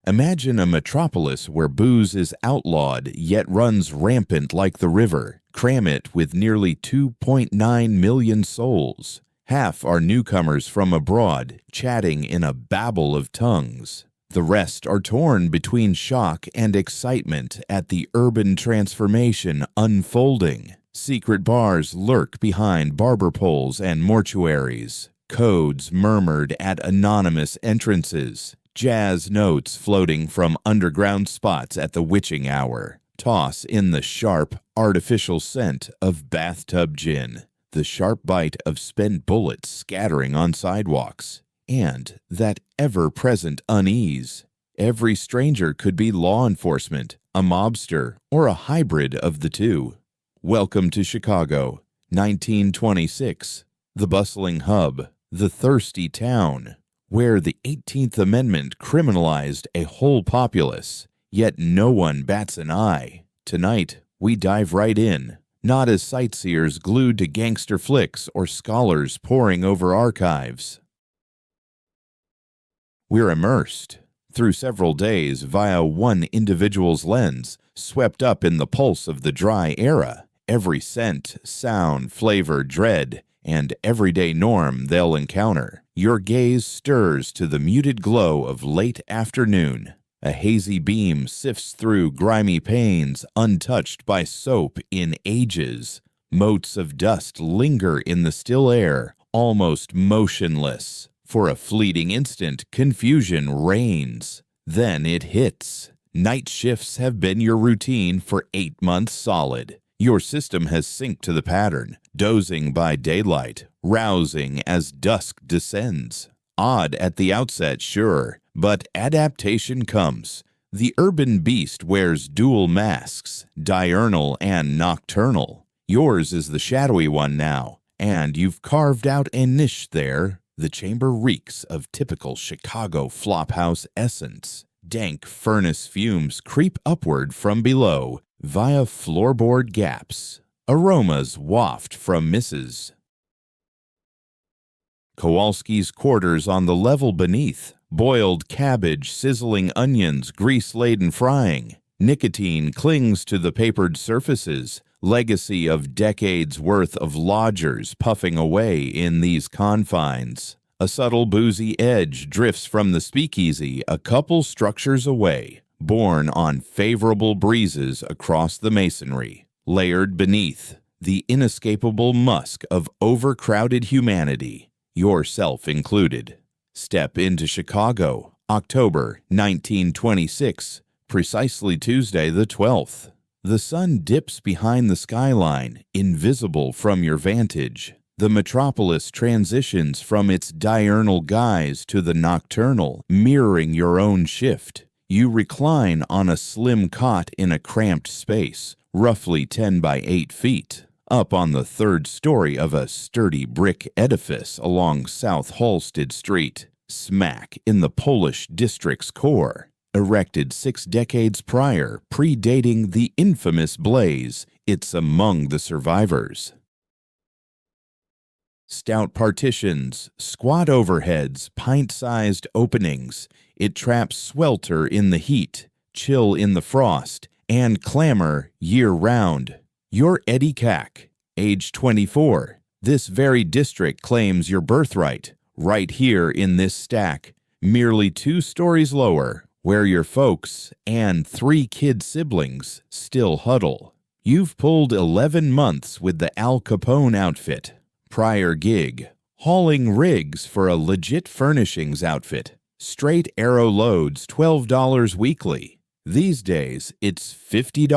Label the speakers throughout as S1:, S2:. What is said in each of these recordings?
S1: Imagine a metropolis where booze is outlawed yet runs rampant like the river. Cram it with nearly 2.9 million souls. Half are newcomers from abroad, chatting in a babble of tongues. The rest are torn between shock and excitement at the urban transformation unfolding. Secret bars lurk behind barber poles and mortuaries. Codes murmured at anonymous entrances. Jazz notes floating from underground spots at the witching hour. Toss in the sharp, artificial scent of bathtub gin. The sharp bite of spent bullets scattering on sidewalks. And that ever-present unease. Every stranger could be law enforcement, a mobster, or a hybrid of the two. Welcome to Chicago, 1926, the bustling hub, the thirsty town, where the 18th Amendment criminalized a whole populace, yet no one bats an eye. Tonight, we dive right in, not as sightseers glued to gangster flicks or scholars poring over archives. We're immersed, through several days via one individual's lens, swept up in the pulse of the dry era, every scent, sound, flavor, dread, and everyday norm they'll encounter. Your gaze stirs to the muted glow of late afternoon. A hazy beam sifts through grimy panes untouched by soap in ages. Motes of dust linger in the still air, almost motionless. For a fleeting instant, confusion reigns. Then it hits. Night shifts have been your routine for 8 months solid. Your system has synced to the pattern, dozing by daylight, rousing as dusk descends. Odd at the outset, sure, but adaptation comes. The urban beast wears dual masks, diurnal and nocturnal. Yours is the shadowy one now, and you've carved out a niche there. The chamber reeks of typical Chicago flophouse essence. Dank furnace fumes creep upward from below via floorboard gaps. Aromas waft from Mrs. Kowalski's quarters on the level beneath. Boiled cabbage, sizzling onions, grease-laden frying. Nicotine clings to the papered surfaces. Legacy of decades' worth of lodgers puffing away in these confines. A subtle boozy edge drifts from the speakeasy a couple structures away, borne on favorable breezes across the masonry. Layered beneath, the inescapable musk of overcrowded humanity, yourself included. Step into Chicago, October 1926, precisely Tuesday the 12th. The sun dips behind the skyline, invisible from your vantage. The metropolis transitions from its diurnal guise to the nocturnal, mirroring your own shift. You recline on a slim cot in a cramped space, roughly 10 by 8 feet, up on the third story of a sturdy brick edifice along South Halsted Street, smack in the Polish district's core. Erected 6 decades prior, predating the infamous blaze, it's among the survivors. Stout partitions, squat overheads, pint-sized openings. It traps swelter in the heat, chill in the frost, and clamor year-round. You're Eddie Cack, age 24. This very district claims your birthright, right here in this stack, merely 2 stories lower, where your folks and 3 kid siblings still huddle. You've pulled 11 months with the Al Capone outfit. Prior gig, hauling rigs for a legit furnishings outfit. Straight arrow loads, $12 weekly. These days, it's $50,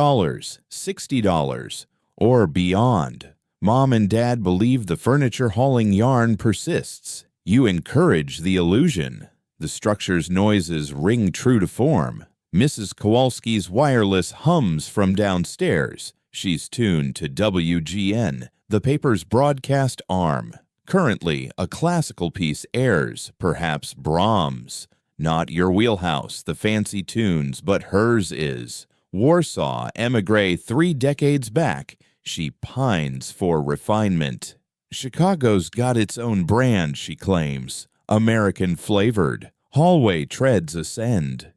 S1: $60, or beyond. Mom and Dad believe the furniture hauling yarn persists. You encourage the illusion. The structure's noises ring true to form. Mrs. Kowalski's wireless hums from downstairs. She's tuned to WGN, the paper's broadcast arm. Currently, a classical piece airs, perhaps Brahms. Not your wheelhouse, the fancy tunes, but hers is. Warsaw, emigre 3 decades back, she pines for refinement. Chicago's got its own brand, she claims. American flavored. Hallway treads ascend.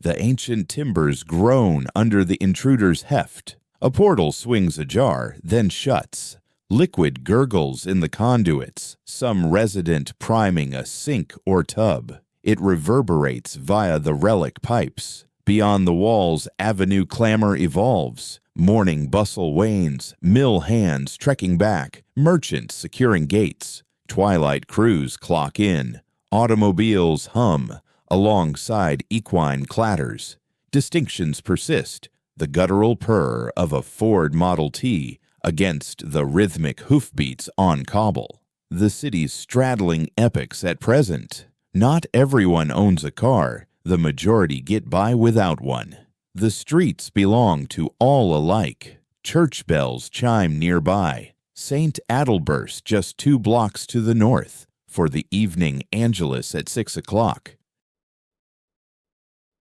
S1: The ancient timbers groan under the intruder's heft. A portal swings ajar, then shuts. Liquid gurgles in the conduits, some resident priming a sink or tub. It reverberates via the relic pipes. Beyond the walls, avenue clamor evolves. Morning bustle wanes, mill hands trekking back, merchants securing gates. Twilight crews clock in. Automobiles hum, alongside equine clatters. Distinctions persist, the guttural purr of a Ford Model T against the rhythmic hoofbeats on cobble. The city's straddling epics at present. Not everyone owns a car, the majority get by without one. The streets belong to all alike. Church bells chime nearby. St. Adalbert's just 2 blocks to the north for the evening Angelus at 6 o'clock.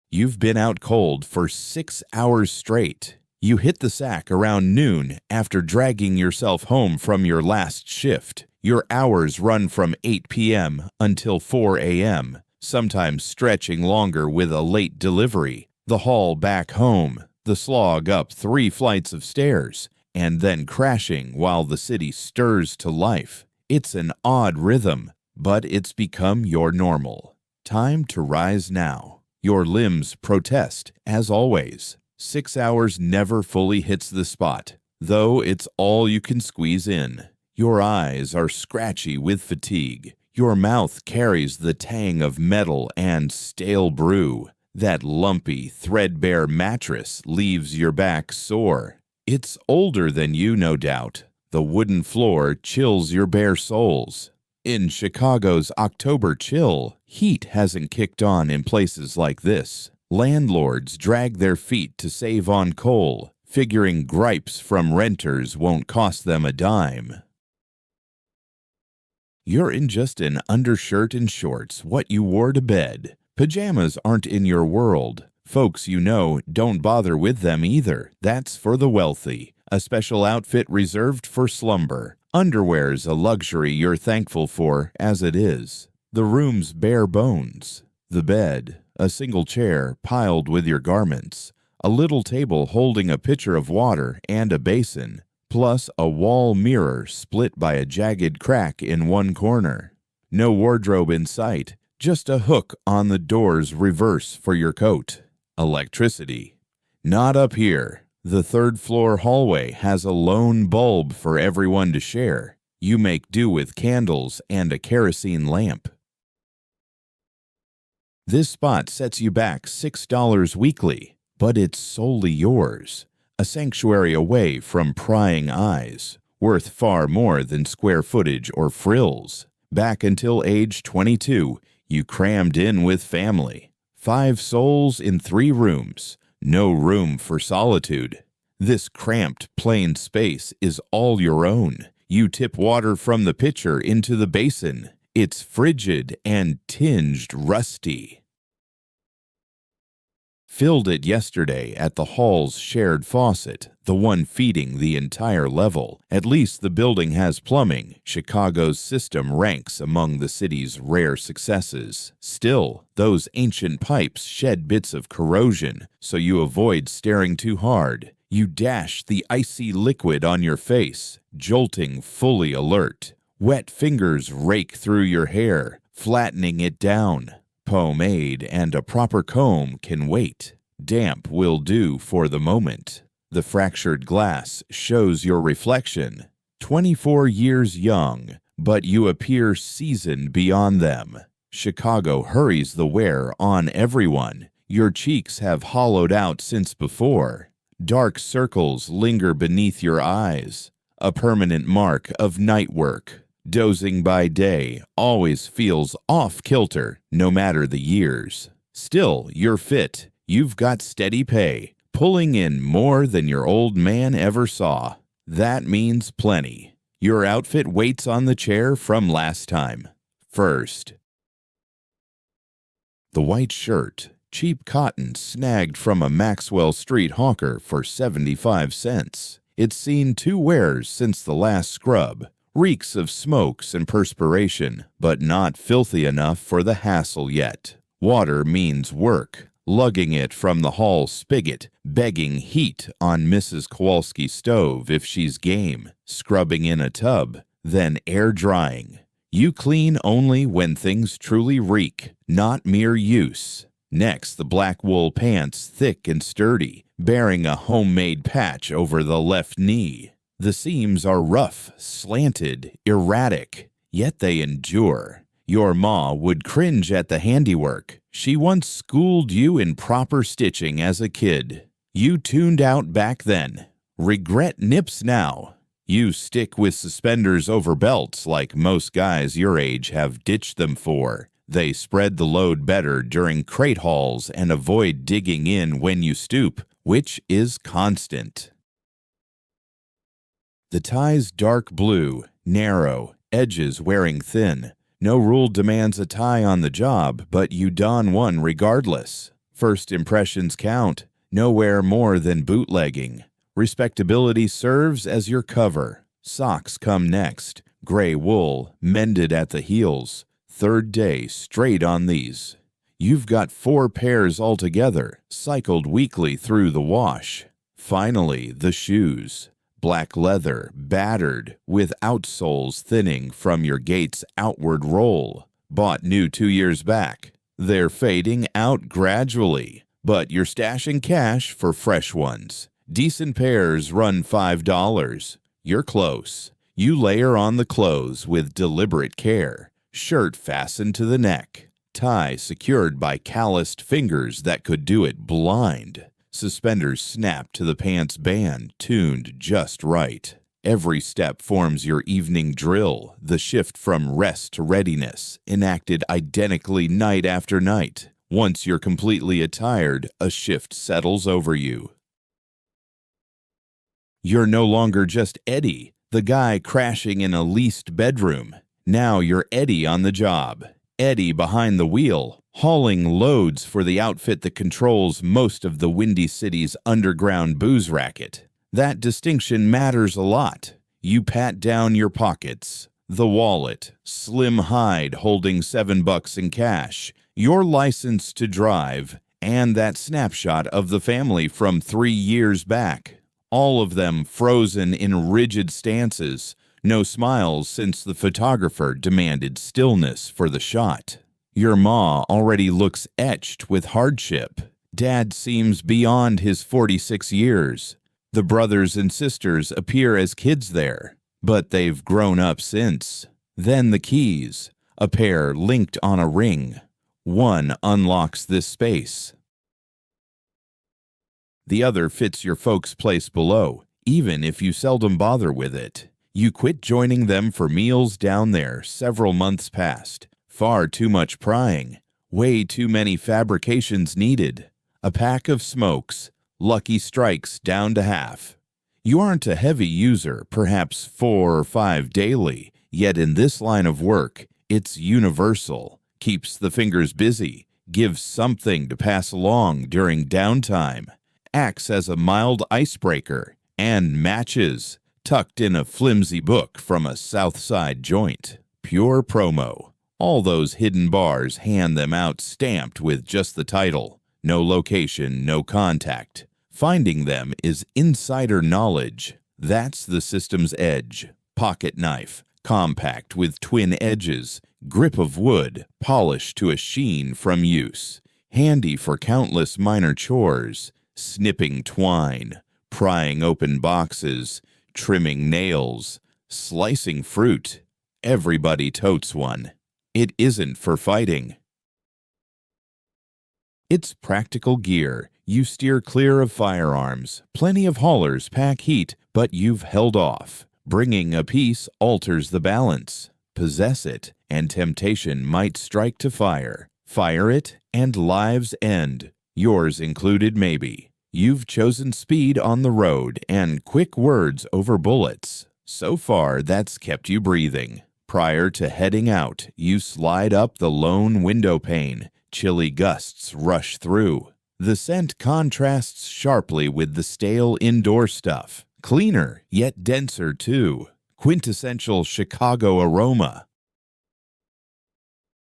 S1: You've been out cold for 6 hours straight. You hit the sack around noon after dragging yourself home from your last shift. Your hours run from 8 p.m. until 4 a.m., sometimes stretching longer with a late delivery. The haul back home, the slog up 3 flights of stairs, and then crashing while the city stirs to life. It's an odd rhythm, but it's become your normal. Time to rise now. Your limbs protest, as always. 6 hours never fully hits the spot, though it's all you can squeeze in. Your eyes are scratchy with fatigue. Your mouth carries the tang of metal and stale brew. That lumpy, threadbare mattress leaves your back sore. It's older than you, no doubt. The wooden floor chills your bare soles. In Chicago's October chill, heat hasn't kicked on in places like this. Landlords drag their feet to save on coal, figuring gripes from renters won't cost them a dime. You're in just an undershirt and shorts, what you wore to bed. Pajamas aren't in your world. Folks you know don't bother with them either. That's for the wealthy. A special outfit reserved for slumber. Underwear's a luxury you're thankful for as it is. The room's bare bones. The bed, a single chair piled with your garments. A little table holding a pitcher of water and a basin, plus a wall mirror split by a jagged crack in one corner. No wardrobe in sight, just a hook on the door's reverse for your coat. Electricity. Not up here. The 3rd floor hallway has a lone bulb for everyone to share. You make do with candles and a kerosene lamp. This spot sets you back $6 weekly, but it's solely yours. A sanctuary away from prying eyes, worth far more than square footage or frills. Back until age 22, you crammed in with family. 5 souls in 3 rooms. No room for solitude. This cramped, plain space is all your own. You tip water from the pitcher into the basin. It's frigid and tinged rusty. Filled it yesterday at the hall's shared faucet, the one feeding the entire level. At least the building has plumbing. Chicago's system ranks among the city's rare successes. Still, those ancient pipes shed bits of corrosion, so you avoid staring too hard. You dash the icy liquid on your face, jolting fully alert. Wet fingers rake through your hair, flattening it down. Pomade and a proper comb can wait. Damp will do for the moment. The fractured glass shows your reflection. 24 years young, but you appear seasoned beyond them. Chicago hurries the wear on everyone. Your cheeks have hollowed out since before. Dark circles linger beneath your eyes. A permanent mark of night work. Dozing by day always feels off-kilter, no matter the years. Still, you're fit. You've got steady pay, pulling in more than your old man ever saw. That means plenty. Your outfit waits on the chair from last time. First. The white shirt, cheap cotton snagged from a Maxwell Street hawker for 75 cents. It's seen 2 wears since the last scrub. Reeks of smokes and perspiration, but not filthy enough for the hassle yet. Water means work. lugging it from the hall spigot, begging heat on Mrs. Kowalski's stove if she's game, scrubbing in a tub, then air drying. You clean only when things truly reek, not mere use. Next, the black wool pants, thick and sturdy, bearing a homemade patch over the left knee. The seams are rough, slanted, erratic, yet they endure. Your ma would cringe at the handiwork. She once schooled you in proper stitching as a kid. You tuned out back then. Regret nips now. You stick with suspenders over belts like most guys your age have ditched them for. They spread the load better during crate hauls and avoid digging in when you stoop, which is constant. The tie's dark blue, narrow, edges wearing thin. No rule demands a tie on the job, but you don one regardless. First impressions count, nowhere more than bootlegging. Respectability serves as your cover. Socks come next, gray wool, mended at the heels. Third day straight on these. You've got 4 pairs altogether, cycled weekly through the wash. Finally, the shoes. Black leather, battered, with outsoles thinning from your gait's outward roll. Bought new 2 years back. They're fading out gradually, but you're stashing cash for fresh ones. Decent pairs run $5. You're close. You layer on the clothes with deliberate care. Shirt fastened to the neck. Tie secured by calloused fingers that could do it blind. Suspenders snapped to the pants band, tuned just right. Every step forms your evening drill, the shift from rest to readiness, enacted identically night after night. Once you're completely attired, a shift settles over you. You're no longer just Eddie, the guy crashing in a leased bedroom. Now you're Eddie on the job. Eddie behind the wheel, hauling loads for the outfit that controls most of the Windy City's underground booze racket. That distinction matters a lot. You pat down your pockets. The wallet, slim hide holding $7 in cash, your license to drive, and that snapshot of the family from 3 years back. All of them frozen in rigid stances. No smiles since the photographer demanded stillness for the shot. Your ma already looks etched with hardship. Dad seems beyond his 46 years. The brothers and sisters appear as kids there, but they've grown up since. Then the keys, a pair linked on a ring. One unlocks this space. The other fits your folks' place below, even if you seldom bother with it. You quit joining them for meals down there several months past. Far too much prying. Way too many fabrications needed. A pack of smokes. Lucky strikes down to half. You aren't a heavy user, perhaps 4 or 5 daily, yet in this line of work, it's universal. Keeps the fingers busy. Gives something to pass along during downtime. Acts as a mild icebreaker. And matches. Tucked in a flimsy book from a South Side joint. Pure promo. All those hidden bars hand them out stamped with just the title. No location, no contact. Finding them is insider knowledge. That's the system's edge. Pocket knife, compact with twin edges, grip of wood, polished to a sheen from use. Handy for countless minor chores. Snipping twine, prying open boxes, trimming nails, slicing fruit. Everybody totes one. It isn't for fighting. It's practical gear. You steer clear of firearms. Plenty of haulers pack heat, but you've held off. Bringing a piece alters the balance. Possess it, and temptation might strike to fire. Fire it, and lives end. Yours included maybe. You've chosen speed on the road and quick words over bullets. So far, that's kept you breathing. Prior to heading out, you slide up the lone window pane. Chilly gusts rush through. The scent contrasts sharply with the stale indoor stuff. Cleaner, yet denser too. Quintessential Chicago aroma.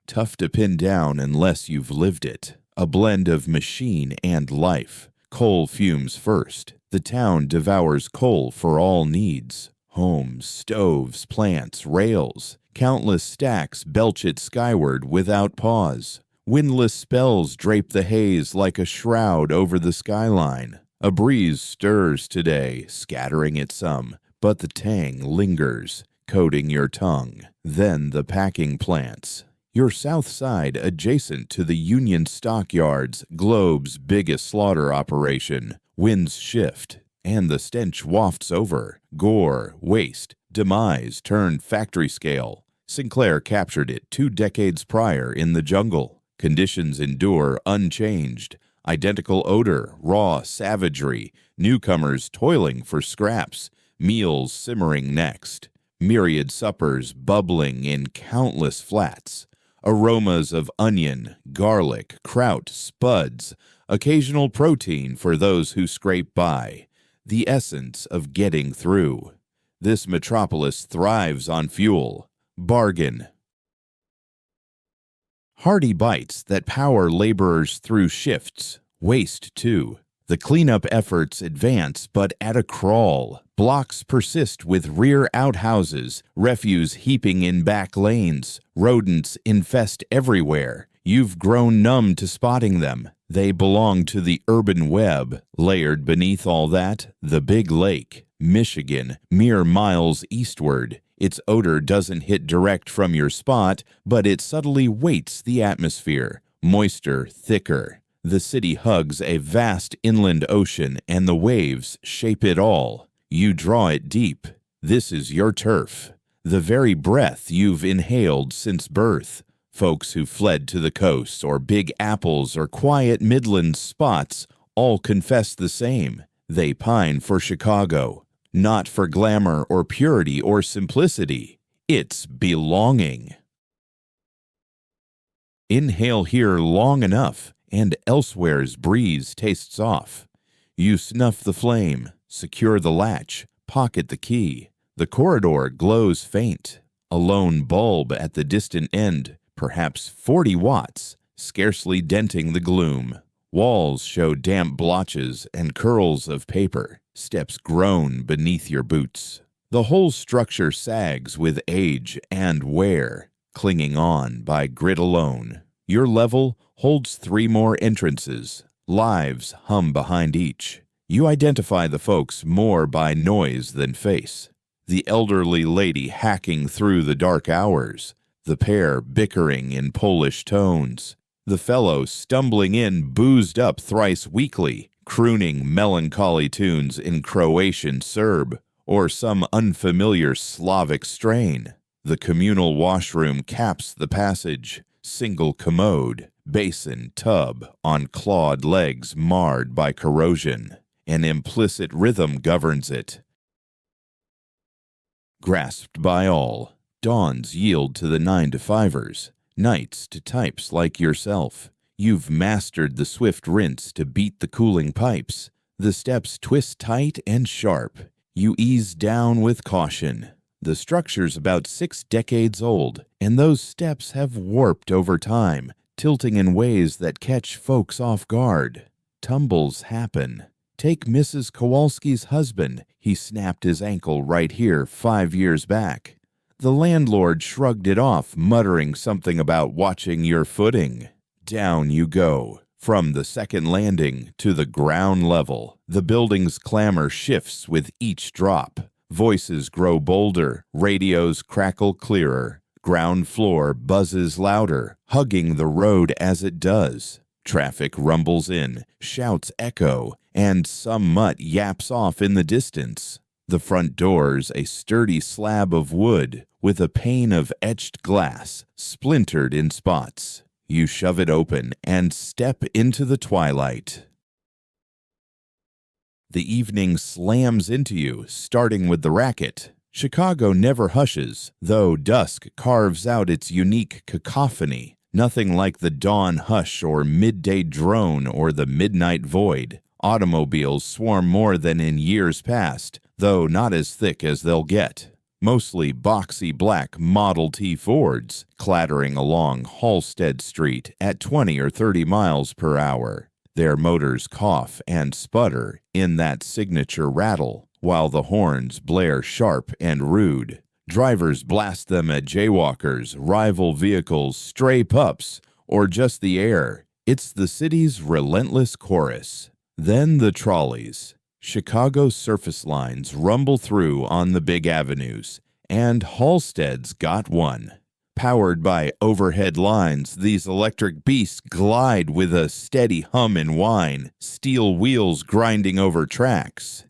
S1: Tough to pin down unless you've lived it. a blend of machine and life. Coal fumes first. The town devours coal for all needs. Homes, stoves, plants, rails. Countless stacks belch it skyward without pause. Windless spells drape the haze like a shroud over the skyline. A breeze stirs today, scattering it some, but the tang lingers, coating your tongue. Then the packing plants. Your south side, adjacent to the Union Stockyards, Globe's biggest slaughter operation. Winds shift, and the stench wafts over. Gore, waste, demise turned factory scale. Sinclair captured it 2 decades prior in the jungle. Conditions endure unchanged. Identical odor, raw savagery, newcomers toiling for scraps, meals simmering next. Myriad suppers bubbling in countless flats. Aromas of onion, garlic, kraut, spuds, occasional protein for those who scrape by. The essence of getting through. This metropolis thrives on fuel. Bargain. Hearty bites that power laborers through shifts. Waste, too. The cleanup efforts advance, but at a crawl. Blocks persist with rear outhouses, refuse heaping in back lanes. Rodents infest everywhere. You've grown numb to spotting them. They belong to the urban web. Layered beneath all that, the big lake, Michigan, mere miles eastward. Its odor doesn't hit direct from your spot, but it subtly weights the atmosphere. Moister, thicker. The city hugs a vast inland ocean, and the waves shape it all. You draw it deep. This is your turf. The very breath you've inhaled since birth. Folks who fled to the coast or Big Apples or quiet Midland spots all confess the same. They pine for Chicago, not for glamour or purity or simplicity. It's belonging. Inhale here long enough, and elsewhere's breeze tastes off. You snuff the flame, secure the latch, pocket the key. The corridor glows faint. A lone bulb at the distant end, perhaps 40 watts, scarcely denting the gloom. Walls show damp blotches and curls of paper. Steps groan beneath your boots. The whole structure sags with age and wear, clinging on by grit alone. Your level holds 3 more entrances. Lives hum behind each. You identify the folks more by noise than face. The elderly lady hacking through the dark hours. The pair bickering in Polish tones. The fellow stumbling in boozed up thrice weekly, crooning melancholy tunes in Croatian Serb or some unfamiliar Slavic strain. The communal washroom caps the passage. Single commode, basin, tub on clawed legs marred by corrosion. An implicit rhythm governs it. Grasped by all, dawns yield to the 9-to-5ers, nights to types like yourself. You've mastered the swift rinse to beat the cooling pipes. The steps twist tight and sharp. You ease down with caution. The structure's about 6 decades old, and those steps have warped over time, tilting in ways that catch folks off guard. Tumbles happen. Take Mrs. Kowalski's husband. He snapped his ankle right here 5 years back. The landlord shrugged it off, muttering something about watching your footing. Down you go. From the second landing to the ground level, the building's clamor shifts with each drop. Voices grow bolder, radios crackle clearer. Ground floor buzzes louder, hugging the road as it does. Traffic rumbles in, shouts echo, and some mutt yaps off in the distance. The front door's a sturdy slab of wood with a pane of etched glass, splintered in spots. You shove it open and step into the twilight. The evening slams into you, starting with the racket. Chicago never hushes, though dusk carves out its unique cacophony. Nothing like the dawn hush or midday drone or the midnight void. Automobiles swarm more than in years past, though not as thick as they'll get. mostly boxy black Model T Fords clattering along Halsted Street at 20 or 30 miles per hour. Their motors cough and sputter in that signature rattle, while the horns blare sharp and rude. Drivers blast them at jaywalkers, rival vehicles, stray pups, or just the air. It's the city's relentless chorus. Then the trolleys. Chicago's surface lines rumble through on the big avenues, and Halsted's got one. Powered by overhead lines, these electric beasts glide with a steady hum and whine, steel wheels grinding over tracks.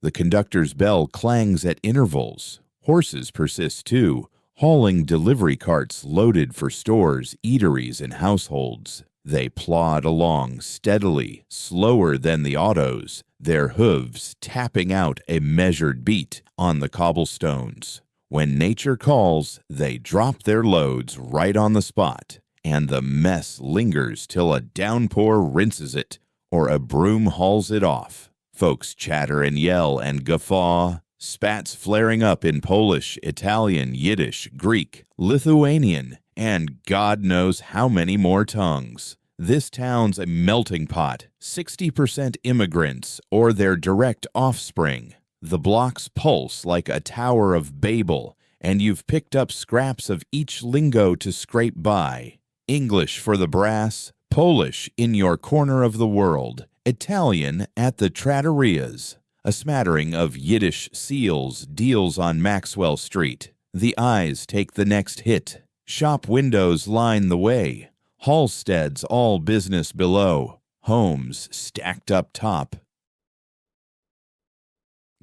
S1: The conductor's bell clangs at intervals. Horses persist too, hauling delivery carts loaded for stores, eateries, and households. They plod along steadily, slower than the autos, their hooves tapping out a measured beat on the cobblestones. When nature calls, they drop their loads right on the spot, and the mess lingers till a downpour rinses it, or a broom hauls it off. Folks chatter and yell and guffaw, spats flaring up in Polish, Italian, Yiddish, Greek, Lithuanian, and God knows how many more tongues. This town's a melting pot, 60% immigrants or their direct offspring. The blocks pulse like a Tower of Babel, and you've picked up scraps of each lingo to scrape by. English for the brass, Polish in your corner of the world, Italian at the trattorias. A smattering of Yiddish seals deals on Maxwell Street. The eyes take the next hit. Shop windows line the way. Halsted's all business below. Homes stacked up top.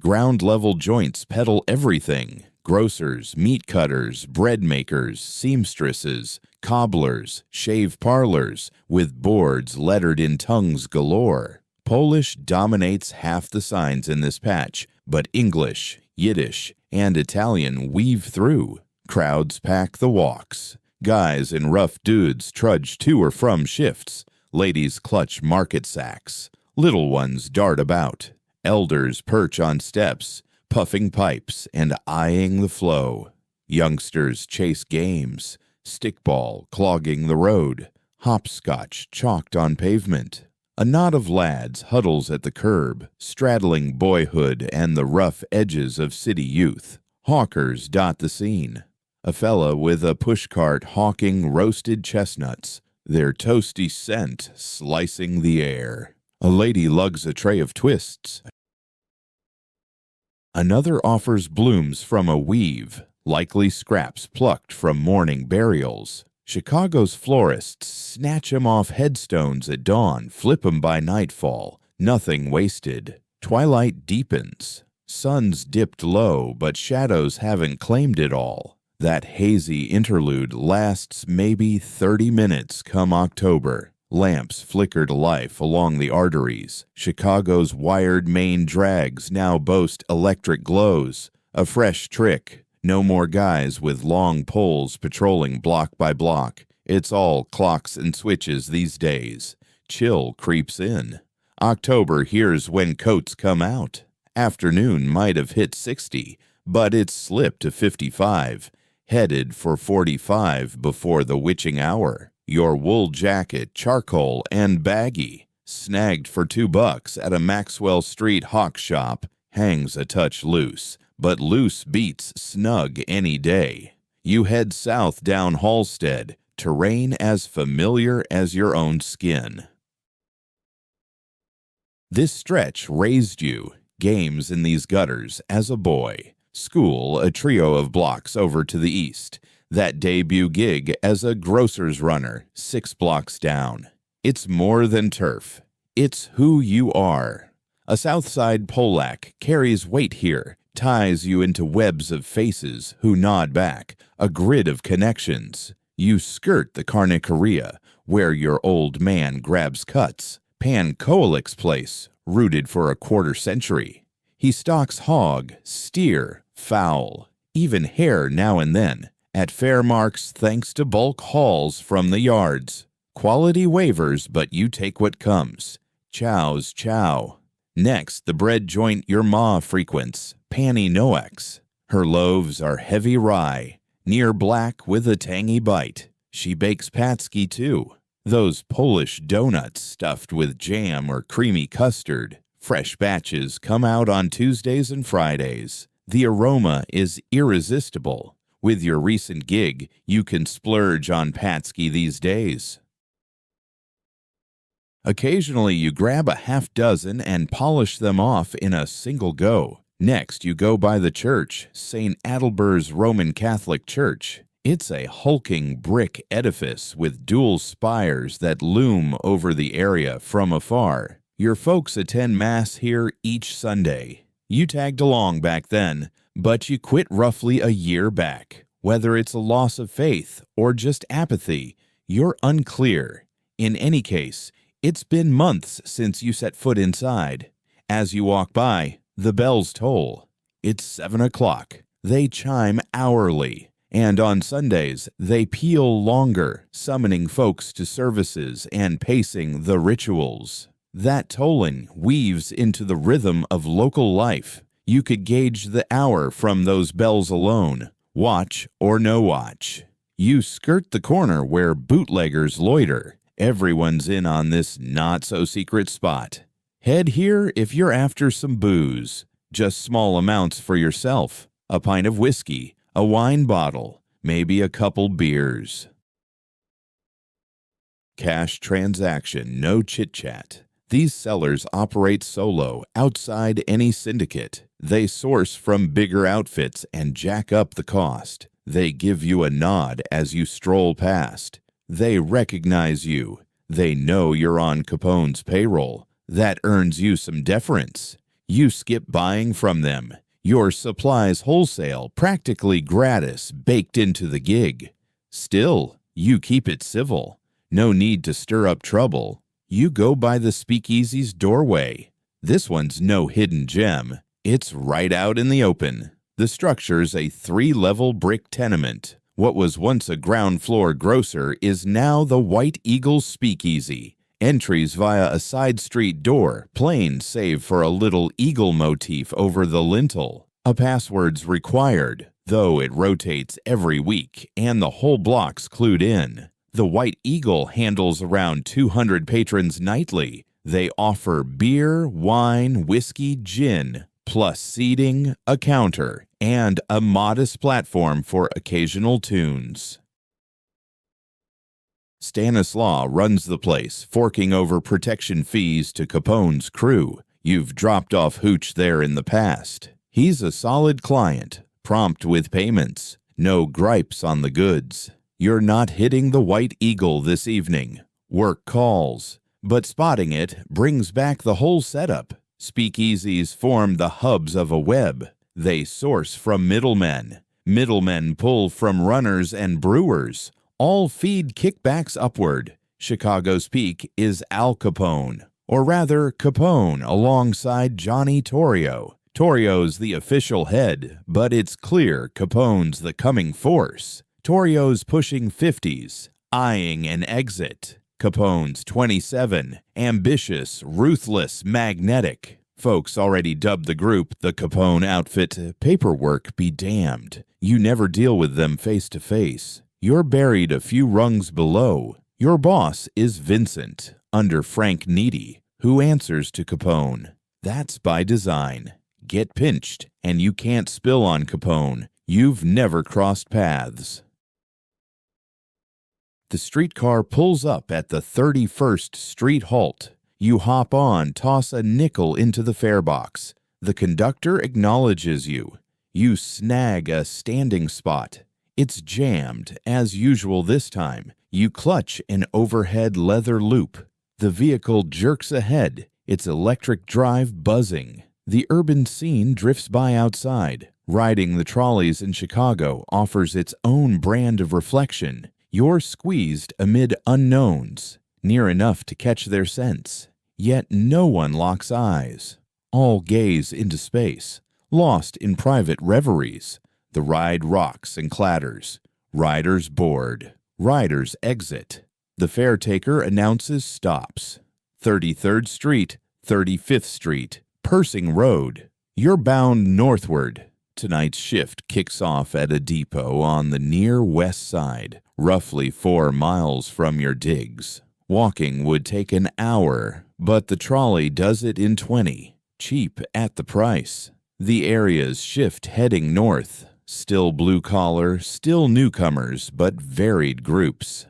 S1: Ground-level joints peddle everything. Grocers, meat cutters, bread makers, seamstresses, cobblers, shave parlors, with boards lettered in tongues galore. Polish dominates half the signs in this patch, but English, Yiddish, and Italian weave through. Crowds pack the walks. Guys in rough dudes trudge to or from shifts. Ladies clutch market sacks. Little ones dart about. Elders perch on steps, puffing pipes and eyeing the flow. Youngsters chase games, stickball clogging the road, hopscotch chalked on pavement. A knot of lads huddles at the curb, straddling boyhood and the rough edges of city youth. Hawkers dot the scene. A fella with a pushcart hawking roasted chestnuts, their toasty scent slicing the air. A lady lugs a tray of twists. Another offers blooms from a weave, likely scraps plucked from morning burials. Chicago's florists snatch 'em off headstones at dawn, flip 'em by nightfall, nothing wasted. Twilight deepens. Sun's dipped low, but shadows haven't claimed it all. That hazy interlude lasts maybe 30 minutes come October. Lamps flicker to life along the arteries. Chicago's wired main drags now boast electric glows. A fresh trick. No more guys with long poles patrolling block by block. It's all clocks and switches these days. Chill creeps in. October here's when coats come out. Afternoon might have hit 60, but it's slipped to 55. Headed for 45 before the witching hour. Your wool jacket, charcoal, and baggy, snagged for $2 at a Maxwell Street hawk shop, hangs a touch loose, but loose beats snug any day. You head south down Halsted, terrain as familiar as your own skin. This stretch raised you, games in these gutters as a boy. School, a trio of blocks over to the east. That debut gig as a grocer's runner, 6 blocks down. It's more than turf. It's who you are. A Southside Polack carries weight here, ties you into webs of faces who nod back, a grid of connections. You skirt the Carniceria, where your old man grabs cuts. Pan Koalik's place, rooted for a quarter century. He stocks hog, steer, fowl, even hare now and then, at fair marks thanks to bulk hauls from the yards. Quality wavers, but you take what comes. Chow's chow. Next, the bread joint your ma frequents, Panny Noax. Her loaves are heavy rye, near black with a tangy bite. She bakes patsky too. Those Polish donuts stuffed with jam or creamy custard. Fresh batches come out on Tuesdays and Fridays. The aroma is irresistible. With your recent gig, you can splurge on patsky these days. Occasionally, you grab a half dozen and polish them off in a single go. Next, you go by the church, St. Adalbert's Roman Catholic Church. It's a hulking brick edifice with dual spires that loom over the area from afar. Your folks attend Mass here each Sunday. You tagged along back then, but you quit roughly a year back. Whether it's a loss of faith or just apathy, you're unclear. In any case, it's been months since you set foot inside. As you walk by, the bells toll. It's 7 o'clock. They chime hourly. And on Sundays, they peal longer, summoning folks to services and pacing the rituals. That tolling weaves into the rhythm of local life. You could gauge the hour from those bells alone, watch or no watch. You skirt the corner where bootleggers loiter. Everyone's in on this not-so-secret spot. Head here if you're after some booze. Just small amounts for yourself. A pint of whiskey, a wine bottle, maybe a couple beers. Cash transaction, no chit-chat. These sellers operate solo, outside any syndicate. They source from bigger outfits and jack up the cost. They give you a nod as you stroll past. They recognize you. They know you're on Capone's payroll. That earns you some deference. You skip buying from them. Your supplies wholesale, practically gratis, baked into the gig. Still, you keep it civil. No need to stir up trouble. You go by the speakeasy's doorway. This one's no hidden gem. It's right out in the open. The structure's a 3-level brick tenement. What was once a ground-floor grocer is now the White Eagle Speakeasy. Entries via a side street door, plain save for a little eagle motif over the lintel. A password's required, though it rotates every week, and the whole block's clued in. The White Eagle handles around 200 patrons nightly. They offer beer, wine, whiskey, gin, plus seating, a counter, and a modest platform for occasional tunes. Stanislaw runs the place, forking over protection fees to Capone's crew. You've dropped off hooch there in the past. He's a solid client, prompt with payments. No gripes on the goods. You're not hitting the White Eagle this evening. Work calls. But spotting it brings back the whole setup. Speakeasies form the hubs of a web. They source from middlemen. Middlemen pull from runners and brewers. All feed kickbacks upward. Chicago's peak is Al Capone, or rather Capone alongside Johnny Torrio. Torrio's the official head, but it's clear Capone's the coming force. Torrio's pushing 50s, eyeing an exit. Capone's 27, ambitious, ruthless, magnetic. Folks already dubbed the group the Capone outfit. Paperwork be damned. You never deal with them face to face. You're buried a few rungs below. Your boss is Vincent, under Frank Needy, who answers to Capone. That's by design. Get pinched, and you can't spill on Capone. You've never crossed paths. The streetcar pulls up at the 31st Street halt. You hop on, toss a nickel into the fare box. The conductor acknowledges you. You snag a standing spot. It's jammed, as usual this time. You clutch an overhead leather loop. The vehicle jerks ahead, its electric drive buzzing. The urban scene drifts by outside. Riding the trolleys in Chicago offers its own brand of reflection. You're squeezed amid unknowns, near enough to catch their sense. Yet no one locks eyes. All gaze into space, lost in private reveries. The ride rocks and clatters. Riders board. Riders exit. The fare taker announces stops. 33rd Street, 35th Street, Persing Road. You're bound northward. Tonight's shift kicks off at a depot on the near west side, roughly 4 miles from your digs. Walking would take an hour, but the trolley does it in 20. Cheap at the price. The area's shift heading north. Still blue-collar, still newcomers, but varied groups.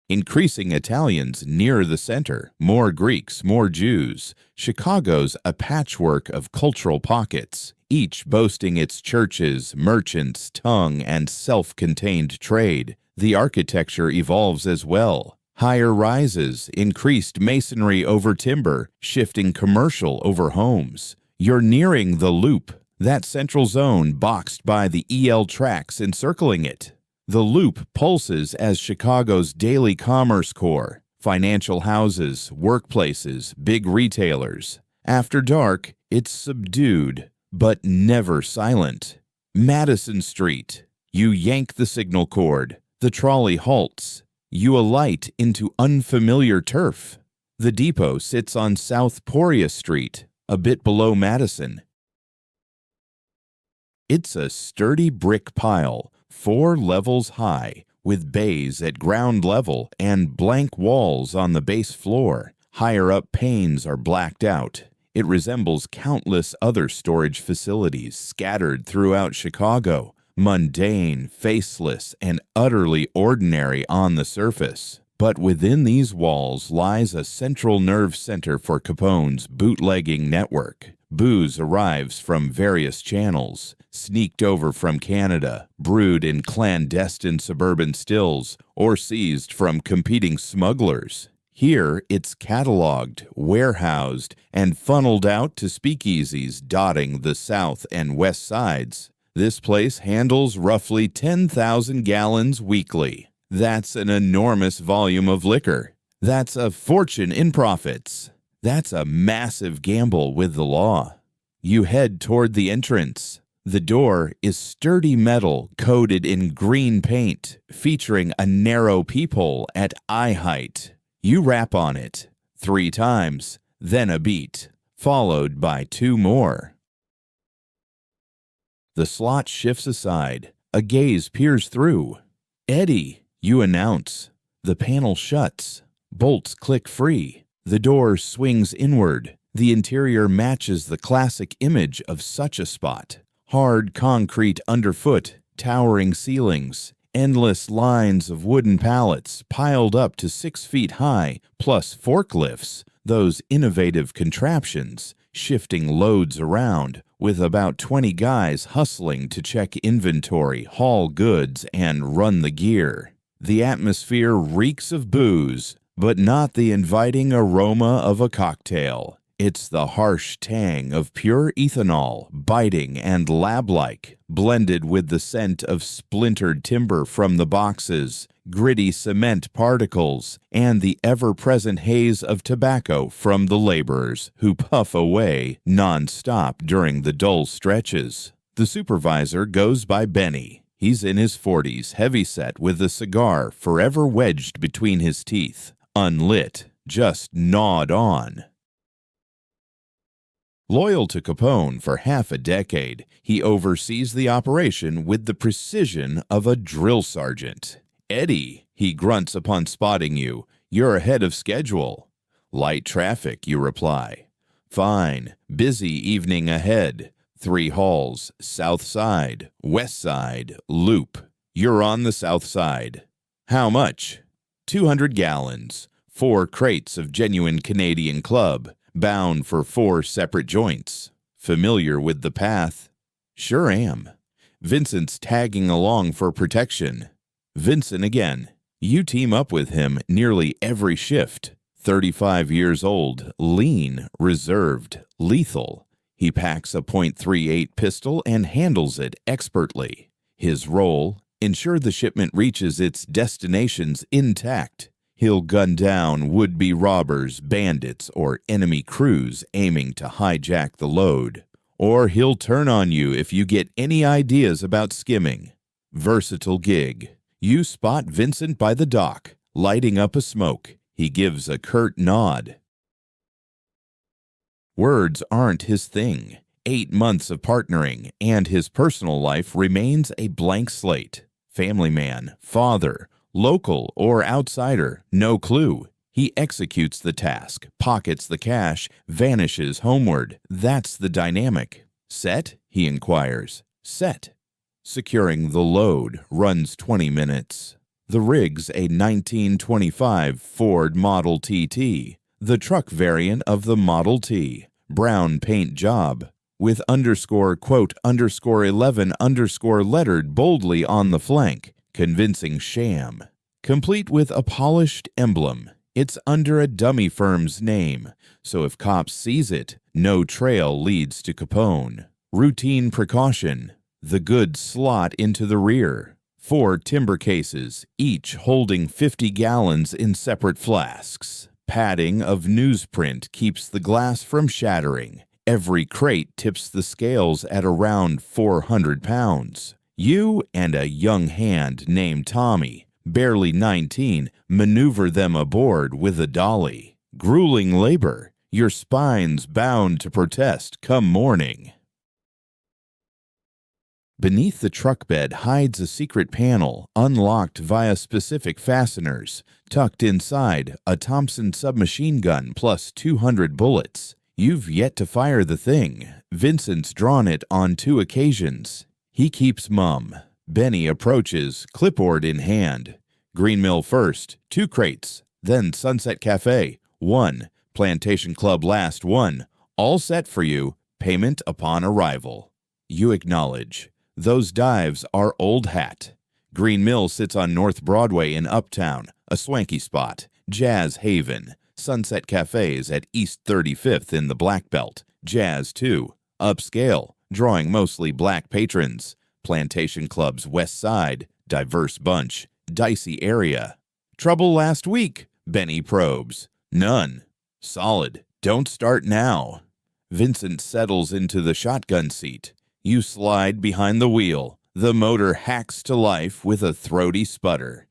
S1: Increasing Italians near the center, more Greeks, more Jews. Chicago's a patchwork of cultural pockets, each boasting its churches, merchants, tongue, and self-contained trade. The architecture evolves as well. Higher rises, increased masonry over timber, shifting commercial over homes. You're nearing the Loop, that central zone boxed by the EL tracks encircling it. The Loop pulses as Chicago's daily commerce core, financial houses, workplaces, big retailers. After dark, it's subdued, but never silent. Madison Street. You yank the signal cord. The trolley halts. You alight into unfamiliar turf. The depot sits on South Poria Street, a bit below Madison. It's a sturdy brick pile, 4 levels high, with bays at ground level and blank walls on the base floor. Higher up panes are blacked out. It resembles countless other storage facilities scattered throughout Chicago, mundane, faceless, and utterly ordinary on the surface. But within these walls lies a central nerve center for Capone's bootlegging network. Booze arrives from various channels, sneaked over from Canada, brewed in clandestine suburban stills, or seized from competing smugglers. Here, it's cataloged, warehoused, and funneled out to speakeasies dotting the south and west sides. This place handles roughly 10,000 gallons weekly. That's an enormous volume of liquor. That's a fortune in profits. That's a massive gamble with the law. You head toward the entrance. The door is sturdy metal coated in green paint, featuring a narrow peephole at eye height. You rap on it 3 times, then a beat, followed by 2 more. The slot shifts aside. A gaze peers through. "Eddie," you announce. The panel shuts. Bolts click free. The door swings inward. The interior matches the classic image of such a spot. Hard concrete underfoot, towering ceilings, endless lines of wooden pallets piled up to 6 feet high, plus forklifts, those innovative contraptions, shifting loads around, with about 20 guys hustling to check inventory, haul goods, and run the gear. The atmosphere reeks of booze, but not the inviting aroma of a cocktail. It's the harsh tang of pure ethanol, biting and lab-like, blended with the scent of splintered timber from the boxes, gritty cement particles, and the ever-present haze of tobacco from the laborers who puff away non-stop during the dull stretches. The supervisor goes by Benny. He's in his 40s, heavyset with a cigar forever wedged between his teeth. Unlit, just gnawed on. Loyal to Capone for half a decade, he oversees the operation with the precision of a drill sergeant. "Eddie," he grunts upon spotting you, "you're ahead of schedule." "Light traffic," you reply. "Fine. Busy evening ahead. 3 halls, south side, west side, loop. You're on the south side." "How much?" 200 gallons, 4 crates of genuine Canadian Club, bound for 4 separate joints. Familiar with the path? "Sure am." "Vincent's tagging along for protection." Vincent again. You team up with him nearly every shift. 35 years old, lean, reserved, lethal. He packs a .38 pistol and handles it expertly. His role: ensure the shipment reaches its destinations intact. He'll gun down would-be robbers, bandits, or enemy crews aiming to hijack the load. Or he'll turn on you if you get any ideas about skimming. Versatile gig. You spot Vincent by the dock, lighting up a smoke. He gives a curt nod. Words aren't his thing. 8 months of partnering, and his personal life remains a blank slate. Family man, father, local or outsider, no clue. He executes the task, pockets the cash, vanishes homeward. That's the dynamic. Set? He inquires. Set. Securing the load runs 20 minutes. The rig's a 1925 Ford Model TT, the truck variant of the Model T. Brown paint job, with _11_ lettered boldly on the flank, convincing sham. Complete with a polished emblem. It's under a dummy firm's name, so if cops seize it, no trail leads to Capone. Routine precaution. The goods slot into the rear. 4 timber cases, each holding 50 gallons in separate flasks. Padding of newsprint keeps the glass from shattering. Every crate tips the scales at around 400 pounds. You and a young hand named Tommy, barely 19, maneuver them aboard with a dolly. Grueling labor, your spine's bound to protest come morning. Beneath the truck bed hides a secret panel, unlocked via specific fasteners. Tucked inside, a Thompson submachine gun plus 200 bullets. You've yet to fire the thing. Vincent's drawn it on 2 occasions. He keeps mum. Benny approaches, clipboard in hand. Green Mill first, 2 crates. Then Sunset Cafe, 1. Plantation Club last, 1. All set for you. Payment upon arrival. You acknowledge. Those dives are old hat. Green Mill sits on North Broadway in Uptown, a swanky spot. Jazz Haven. Sunset Cafes at East 35th in the Black Belt. Jazz, too. Upscale, drawing mostly black patrons. Plantation Club's West Side, diverse bunch. Dicey area. Trouble last week, Benny probes. None. Solid. Don't start now. Vincent settles into the shotgun seat. You slide behind the wheel. The motor hacks to life with a throaty sputter.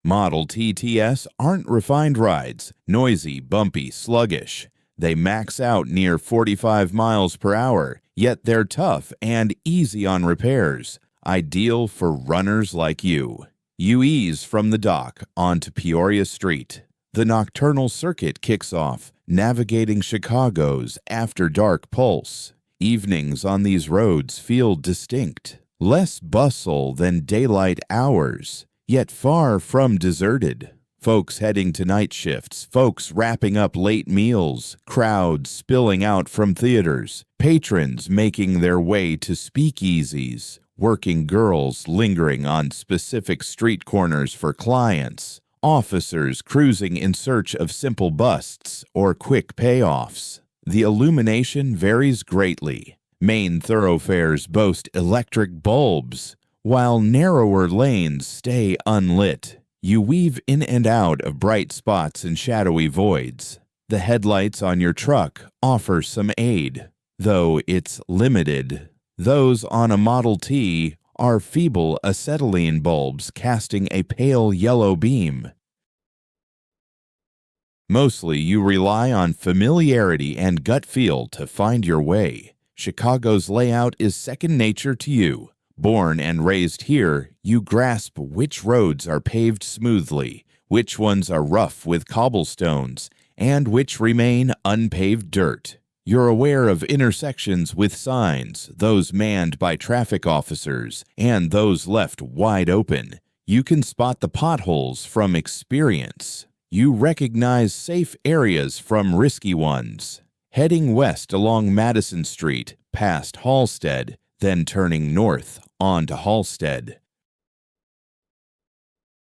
S1: Model TTS aren't refined rides, noisy, bumpy, sluggish. They max out near 45 miles per hour, yet they're tough and easy on repairs, ideal for runners like you. You ease from the dock onto Peoria Street. The nocturnal circuit kicks off, navigating Chicago's after-dark pulse. Evenings on these roads feel distinct, less bustle than daylight hours, yet far from deserted. Folks heading to night shifts, folks wrapping up late meals, crowds spilling out from theaters, patrons making their way to speakeasies, working girls lingering on specific street corners for clients, officers cruising in search of simple busts or quick payoffs. The illumination varies greatly. Main thoroughfares boast electric bulbs, while narrower lanes stay unlit. You weave in and out of bright spots and shadowy voids. The headlights on your truck offer some aid, though it's limited. Those on a Model T are feeble acetylene bulbs casting a pale yellow beam. Mostly, you rely on familiarity and gut feel to find your way. Chicago's layout is second nature to you. Born and raised here, you grasp which roads are paved smoothly, which ones are rough with cobblestones, and which remain unpaved dirt. You're aware of intersections with signs, those manned by traffic officers, and those left wide open. You can spot the potholes from experience. You recognize safe areas from risky ones. Heading west along Madison Street, past Halsted, then turning north onto Halsted.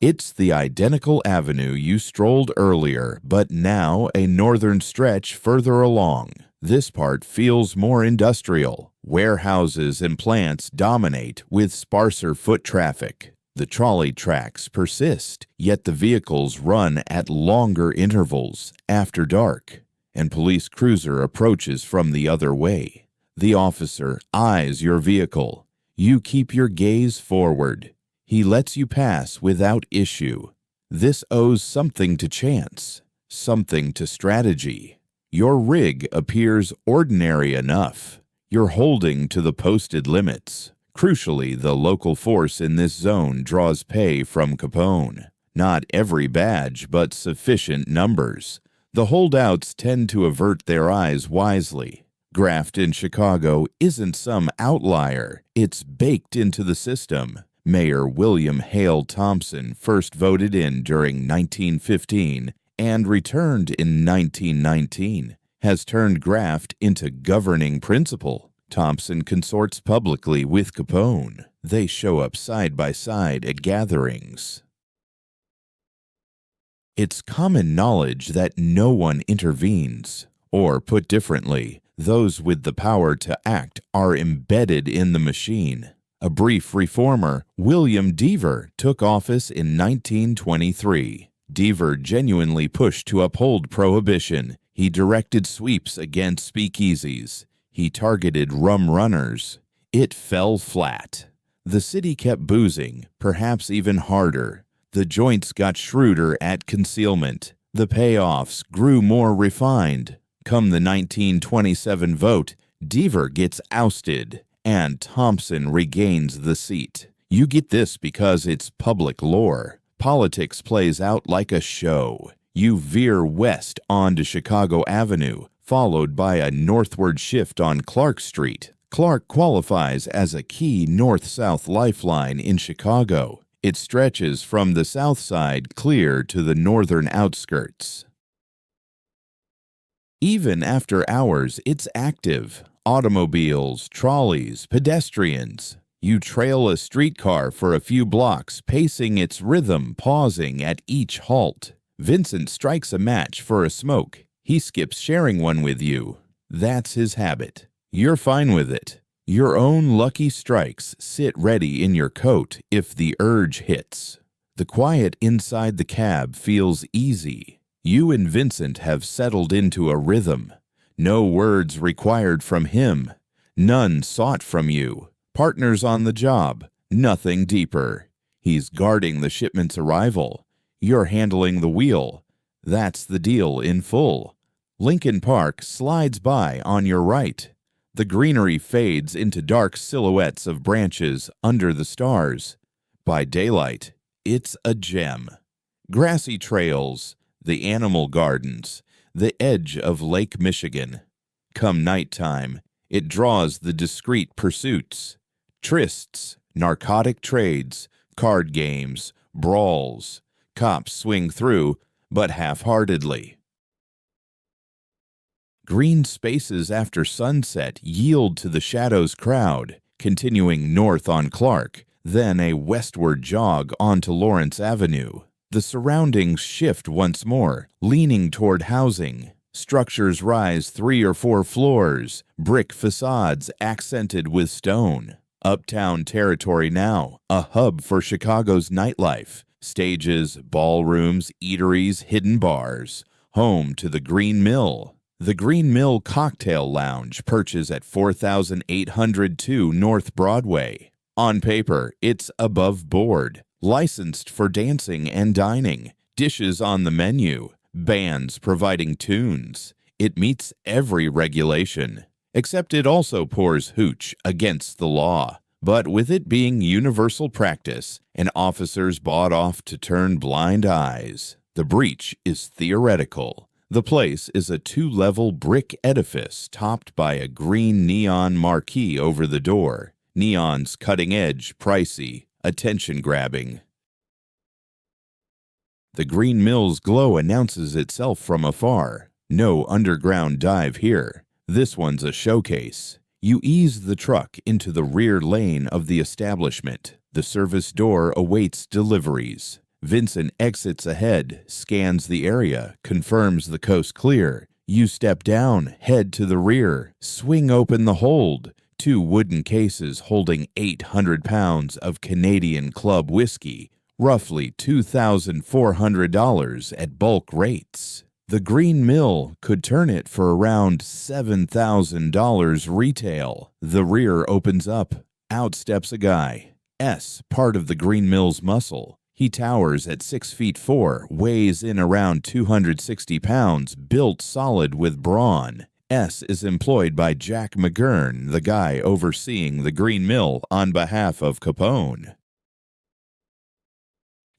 S1: It's the identical avenue you strolled earlier, but now a northern stretch further along. This part feels more industrial. Warehouses and plants dominate with sparser foot traffic. The trolley tracks persist, yet the vehicles run at longer intervals after dark. And police cruiser approaches from the other way. The officer eyes your vehicle. You keep your gaze forward. He lets you pass without issue. This owes something to chance, something to strategy. Your rig appears ordinary enough. You're holding to the posted limits. Crucially, the local force in this zone draws pay from Capone. Not every badge, but sufficient numbers. The holdouts tend to avert their eyes wisely. Graft in Chicago isn't some outlier. It's baked into the system. Mayor William Hale Thompson first voted in during 1915 and returned in 1919, has turned graft into governing principle. Thompson consorts publicly with Capone. They show up side by side at gatherings. It's common knowledge that no one intervenes. Or, put differently, those with the power to act are embedded in the machine. A brief reformer, William Deaver, took office in 1923. Deaver genuinely pushed to uphold Prohibition. He directed sweeps against speakeasies. He targeted rum runners. It fell flat. The city kept boozing, perhaps even harder. The joints got shrewder at concealment. The payoffs grew more refined. Come the 1927 vote, Deaver gets ousted, and Thompson regains the seat. You get this because it's public lore. Politics plays out like a show. You veer west onto Chicago Avenue, followed by a northward shift on Clark Street. Clark qualifies as a key north-south lifeline in Chicago. It stretches from the south side clear to the northern outskirts. Even after hours, it's active. Automobiles, trolleys, pedestrians. You trail a streetcar for a few blocks, pacing its rhythm, pausing at each halt. Vincent strikes a match for a smoke. He skips sharing one with you. That's his habit. You're fine with it. Your own lucky strikes sit ready in your coat if the urge hits. The quiet inside the cab feels easy. You and Vincent have settled into a rhythm. No words required from him. None sought from you. Partners on the job. Nothing deeper. He's guarding the shipment's arrival. You're handling the wheel. That's the deal in full. Lincoln Park slides by on your right. The greenery fades into dark silhouettes of branches under the stars. By daylight, it's a gem. Grassy trails, the animal gardens, the edge of Lake Michigan. Come nighttime, it draws the discreet pursuits. Trysts, narcotic trades, card games, brawls. Cops swing through, but half-heartedly. Green spaces after sunset yield to the shadows crowd, continuing north on Clark, then a westward jog onto Lawrence Avenue. The surroundings shift once more, leaning toward housing. Structures rise 3 or 4 floors, brick facades accented with stone. Uptown territory now, a hub for Chicago's nightlife. Stages, ballrooms, eateries, hidden bars. Home to the Green Mill. The Green Mill Cocktail Lounge perches at 4802 North Broadway. On paper, it's above board, licensed for dancing and dining, dishes on the menu, bands providing tunes. It meets every regulation, except it also pours hooch against the law. But with it being universal practice, and officers bought off to turn blind eyes, the breach is theoretical. The place is a 2-level brick edifice topped by a green neon marquee over the door. Neon's cutting-edge, pricey, attention-grabbing. The Green Mill's glow announces itself from afar. No underground dive here. This one's a showcase. You ease the truck into the rear lane of the establishment. The service door awaits deliveries. Vincent exits ahead, scans the area, confirms the coast clear. You step down, head to the rear, swing open the hold. 2 wooden cases holding 800 pounds of Canadian Club whiskey, roughly $2,400 at bulk rates. The Green Mill could turn it for around $7,000 retail. The rear opens up. Out steps a guy. S, part of the Green Mill's muscle. He towers at 6'4", weighs in around 260 pounds, built solid with brawn. S is employed by Jack McGurn, the guy overseeing the Green Mill on behalf of Capone.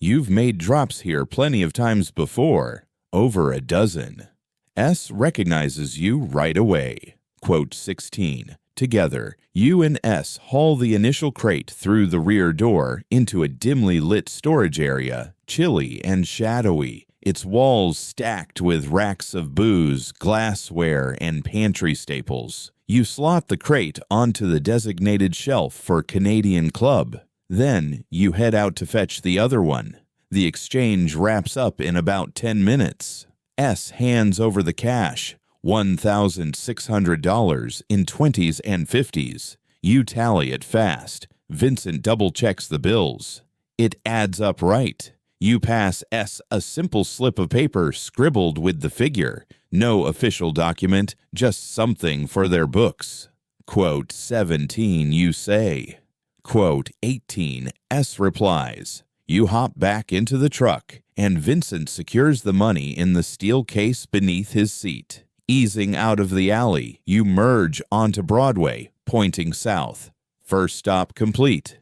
S1: You've made drops here plenty of times before, over a dozen. S recognizes you right away. Quote 16. Together, you and S haul the initial crate through the rear door into a dimly lit storage area, chilly and shadowy, its walls stacked with racks of booze, glassware, and pantry staples. You slot the crate onto the designated shelf for Canadian Club. Then you head out to fetch the other one. The exchange wraps up in about 10 minutes. S hands over the cash, $1,600 in 20s and 50s. You tally it fast. Vincent double-checks the bills. It adds up right. You pass S a simple slip of paper scribbled with the figure. No official document, just something for their books. Quote 17, you say. Quote 18, S replies. You hop back into the truck, and Vincent secures the money in the steel case beneath his seat. Easing out of the alley, you merge onto Broadway, pointing south. First stop complete.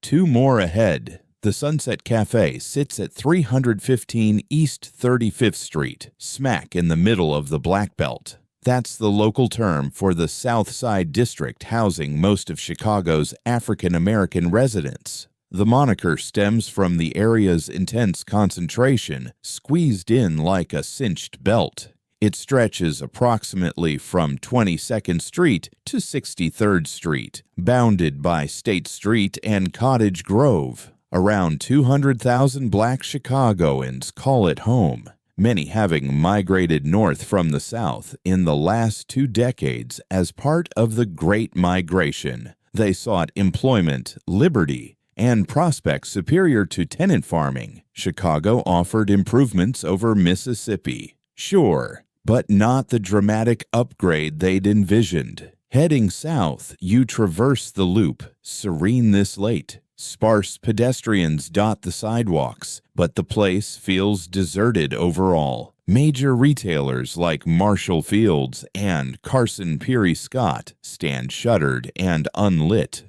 S1: 2 more ahead. The Sunset Cafe sits at 315 East 35th Street, smack in the middle of the Black Belt. That's the local term for the South Side district housing most of Chicago's African American residents. The moniker stems from the area's intense concentration, squeezed in like a cinched belt. It stretches approximately from 22nd Street to 63rd Street, bounded by State Street and Cottage Grove. Around 200,000 Black Chicagoans call it home, many having migrated north from the South in the last 2 decades as part of the Great Migration. They sought employment, liberty, and prospects superior to tenant farming. Chicago offered improvements over Mississippi. Sure, but not the dramatic upgrade they'd envisioned. Heading south, you traverse the Loop, serene this late. Sparse pedestrians dot the sidewalks, but the place feels deserted overall. Major retailers like Marshall Field's and Carson Peary Scott stand shuttered and unlit.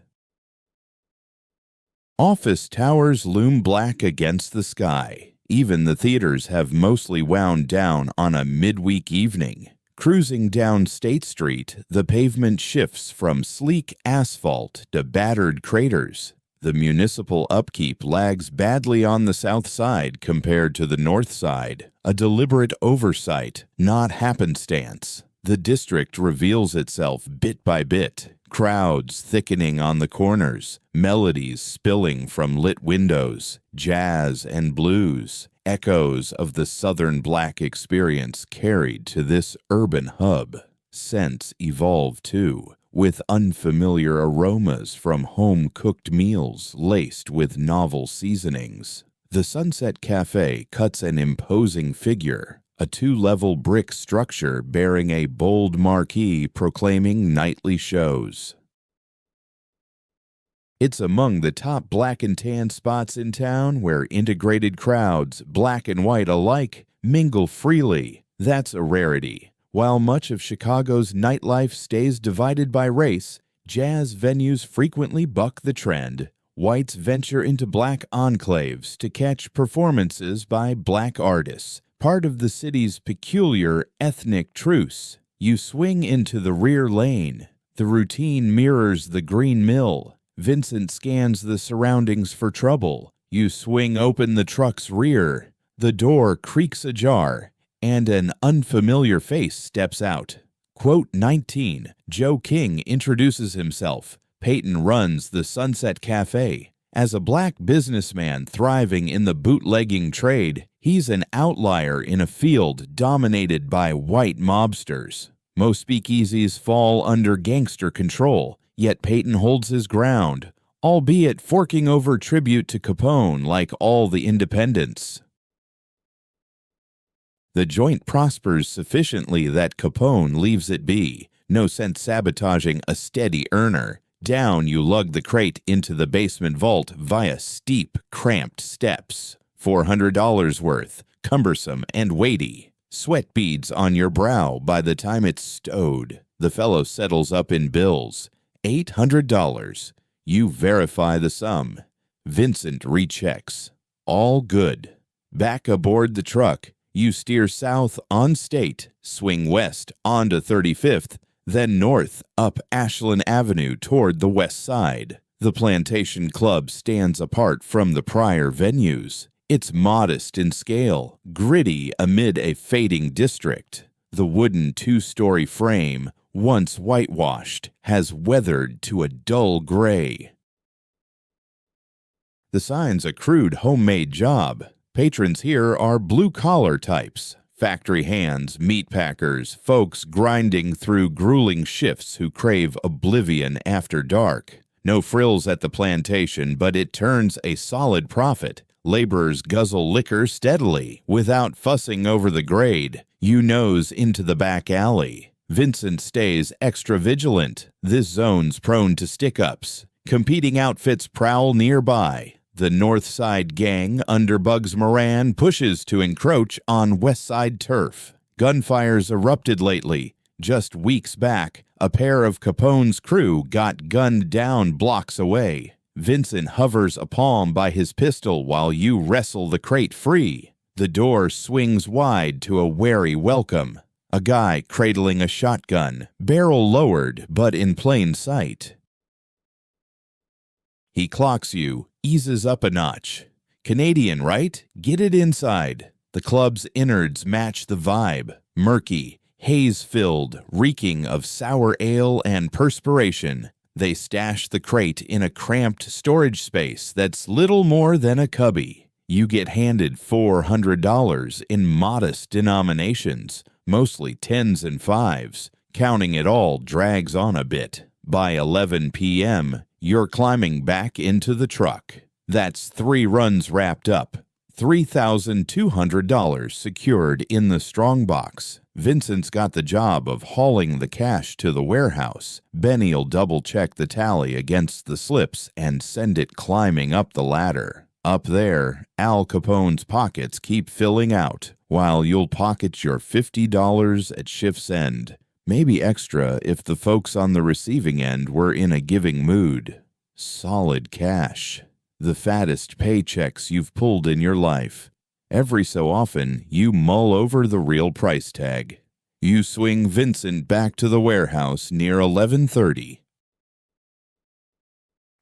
S1: Office towers loom black against the sky. Even the theaters have mostly wound down on a midweek evening. Cruising down State Street, the pavement shifts from sleek asphalt to battered craters. The municipal upkeep lags badly on the south side compared to the north side, a deliberate oversight, not happenstance. The district reveals itself bit by bit, crowds thickening on the corners, melodies spilling from lit windows, jazz and blues, echoes of the Southern Black experience carried to this urban hub. Scents evolve too, with unfamiliar aromas from home-cooked meals laced with novel seasonings. The Sunset Cafe cuts an imposing figure, a 2-level brick structure bearing a bold marquee proclaiming nightly shows. It's among the top black and tan spots in town where integrated crowds, black and white alike, mingle freely. That's a rarity. While much of Chicago's nightlife stays divided by race, jazz venues frequently buck the trend. Whites venture into black enclaves to catch performances by black artists, part of the city's peculiar ethnic truce. You swing into the rear lane. The routine mirrors the Green Mill. Vincent scans the surroundings for trouble. You swing open the truck's rear. The door creaks ajar, and an unfamiliar face steps out. Quote 19, Joe King introduces himself. Peyton runs the Sunset Cafe. As a black businessman thriving in the bootlegging trade, he's an outlier in a field dominated by white mobsters. Most speakeasies fall under gangster control, yet Peyton holds his ground, albeit forking over tribute to Capone like all the independents. The joint prospers sufficiently that Capone leaves it be. No sense sabotaging a steady earner. Down you lug the crate into the basement vault via steep, cramped steps. $400 worth, cumbersome and weighty. Sweat beads on your brow by the time it's stowed. The fellow settles up in bills. $800. You verify the sum. Vincent rechecks. All good. Back aboard the truck, you steer south on State, swing west onto 35th, then north up Ashland Avenue toward the west side. The Plantation Club stands apart from the prior venues. It's modest in scale, gritty amid a fading district. The wooden two-story frame, once whitewashed, has weathered to a dull gray. The sign's a crude homemade job. Patrons here are blue-collar types. Factory hands, meat packers, folks grinding through grueling shifts who crave oblivion after dark. No frills at the plantation, but it turns a solid profit. Laborers guzzle liquor steadily, without fussing over the grade. You nose into the back alley. Vincent stays extra vigilant. This zone's prone to stick-ups. Competing outfits prowl nearby. The North Side gang under Bugs Moran pushes to encroach on West Side turf. Gunfire's erupted lately. Just weeks back, a pair of Capone's crew got gunned down blocks away. Vincent hovers a palm by his pistol while you wrestle the crate free. The door swings wide to a wary welcome. A guy cradling a shotgun, barrel lowered but in plain sight. He clocks you, eases up a notch. Canadian, right? Get it inside. The club's innards match the vibe. Murky, haze-filled, reeking of sour ale and perspiration. They stash the crate in a cramped storage space that's little more than a cubby. You get handed $400 in modest denominations, mostly 10s and 5s. Counting it all drags on a bit. By 11 p.m., you're climbing back into the truck. That's 3 runs wrapped up. $3,200 secured in the strongbox. Vincent's got the job of hauling the cash to the warehouse. Benny'll double-check the tally against the slips and send it climbing up the ladder. Up there, Al Capone's pockets keep filling out, while you'll pocket your $50 at shift's end. Maybe extra if the folks on the receiving end were in a giving mood. Solid cash. The fattest paychecks you've pulled in your life. Every so often, you mull over the real price tag. You swing Vincent back to the warehouse near 11:30.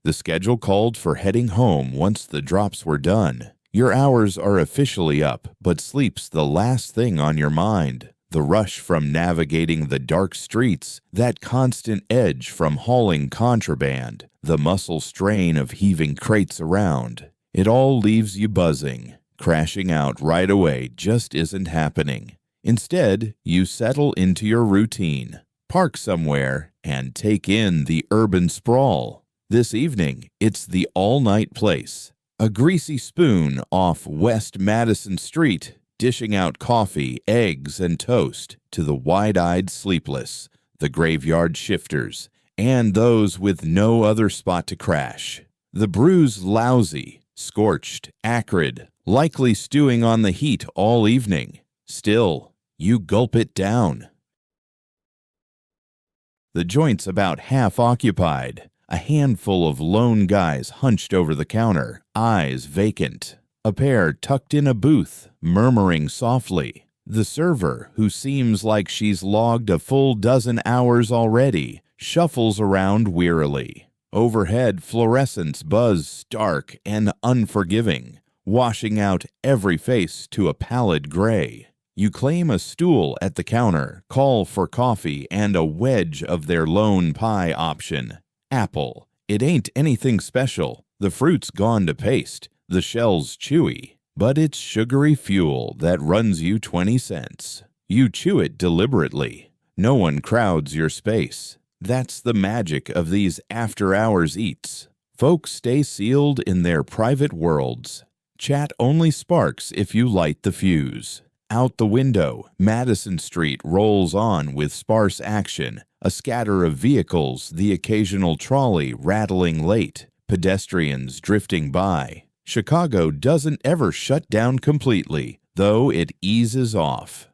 S1: The schedule called for heading home once the drops were done. Your hours are officially up, but sleep's the last thing on your mind. The rush from navigating the dark streets, that constant edge from hauling contraband, the muscle strain of heaving crates around. It all leaves you buzzing. Crashing out right away just isn't happening. Instead, you settle into your routine, park somewhere, and take in the urban sprawl. This evening, it's the all-night place. A greasy spoon off West Madison Street, dishing out coffee, eggs, and toast to the wide-eyed sleepless, the graveyard shifters, and those with no other spot to crash. The brew's lousy, scorched, acrid, likely stewing on the heat all evening. Still, you gulp it down. The joint's about half occupied. A handful of lone guys hunched over the counter, eyes vacant. A pair tucked in a booth, murmuring softly. The server, who seems like she's logged a full dozen hours already, shuffles around wearily. Overhead, fluorescents buzz stark and unforgiving, washing out every face to a pallid gray. You claim a stool at the counter, call for coffee and a wedge of their lone pie option. Apple. It ain't anything special. The fruit's gone to paste. The shell's chewy, but it's sugary fuel that runs you 20 cents. You chew it deliberately. No one crowds your space. That's the magic of these after-hours eats. Folks stay sealed in their private worlds. Chat only sparks if you light the fuse. Out the window, Madison Street rolls on with sparse action. A scatter of vehicles, the occasional trolley rattling late, pedestrians drifting by. Chicago doesn't ever shut down completely, though it eases off.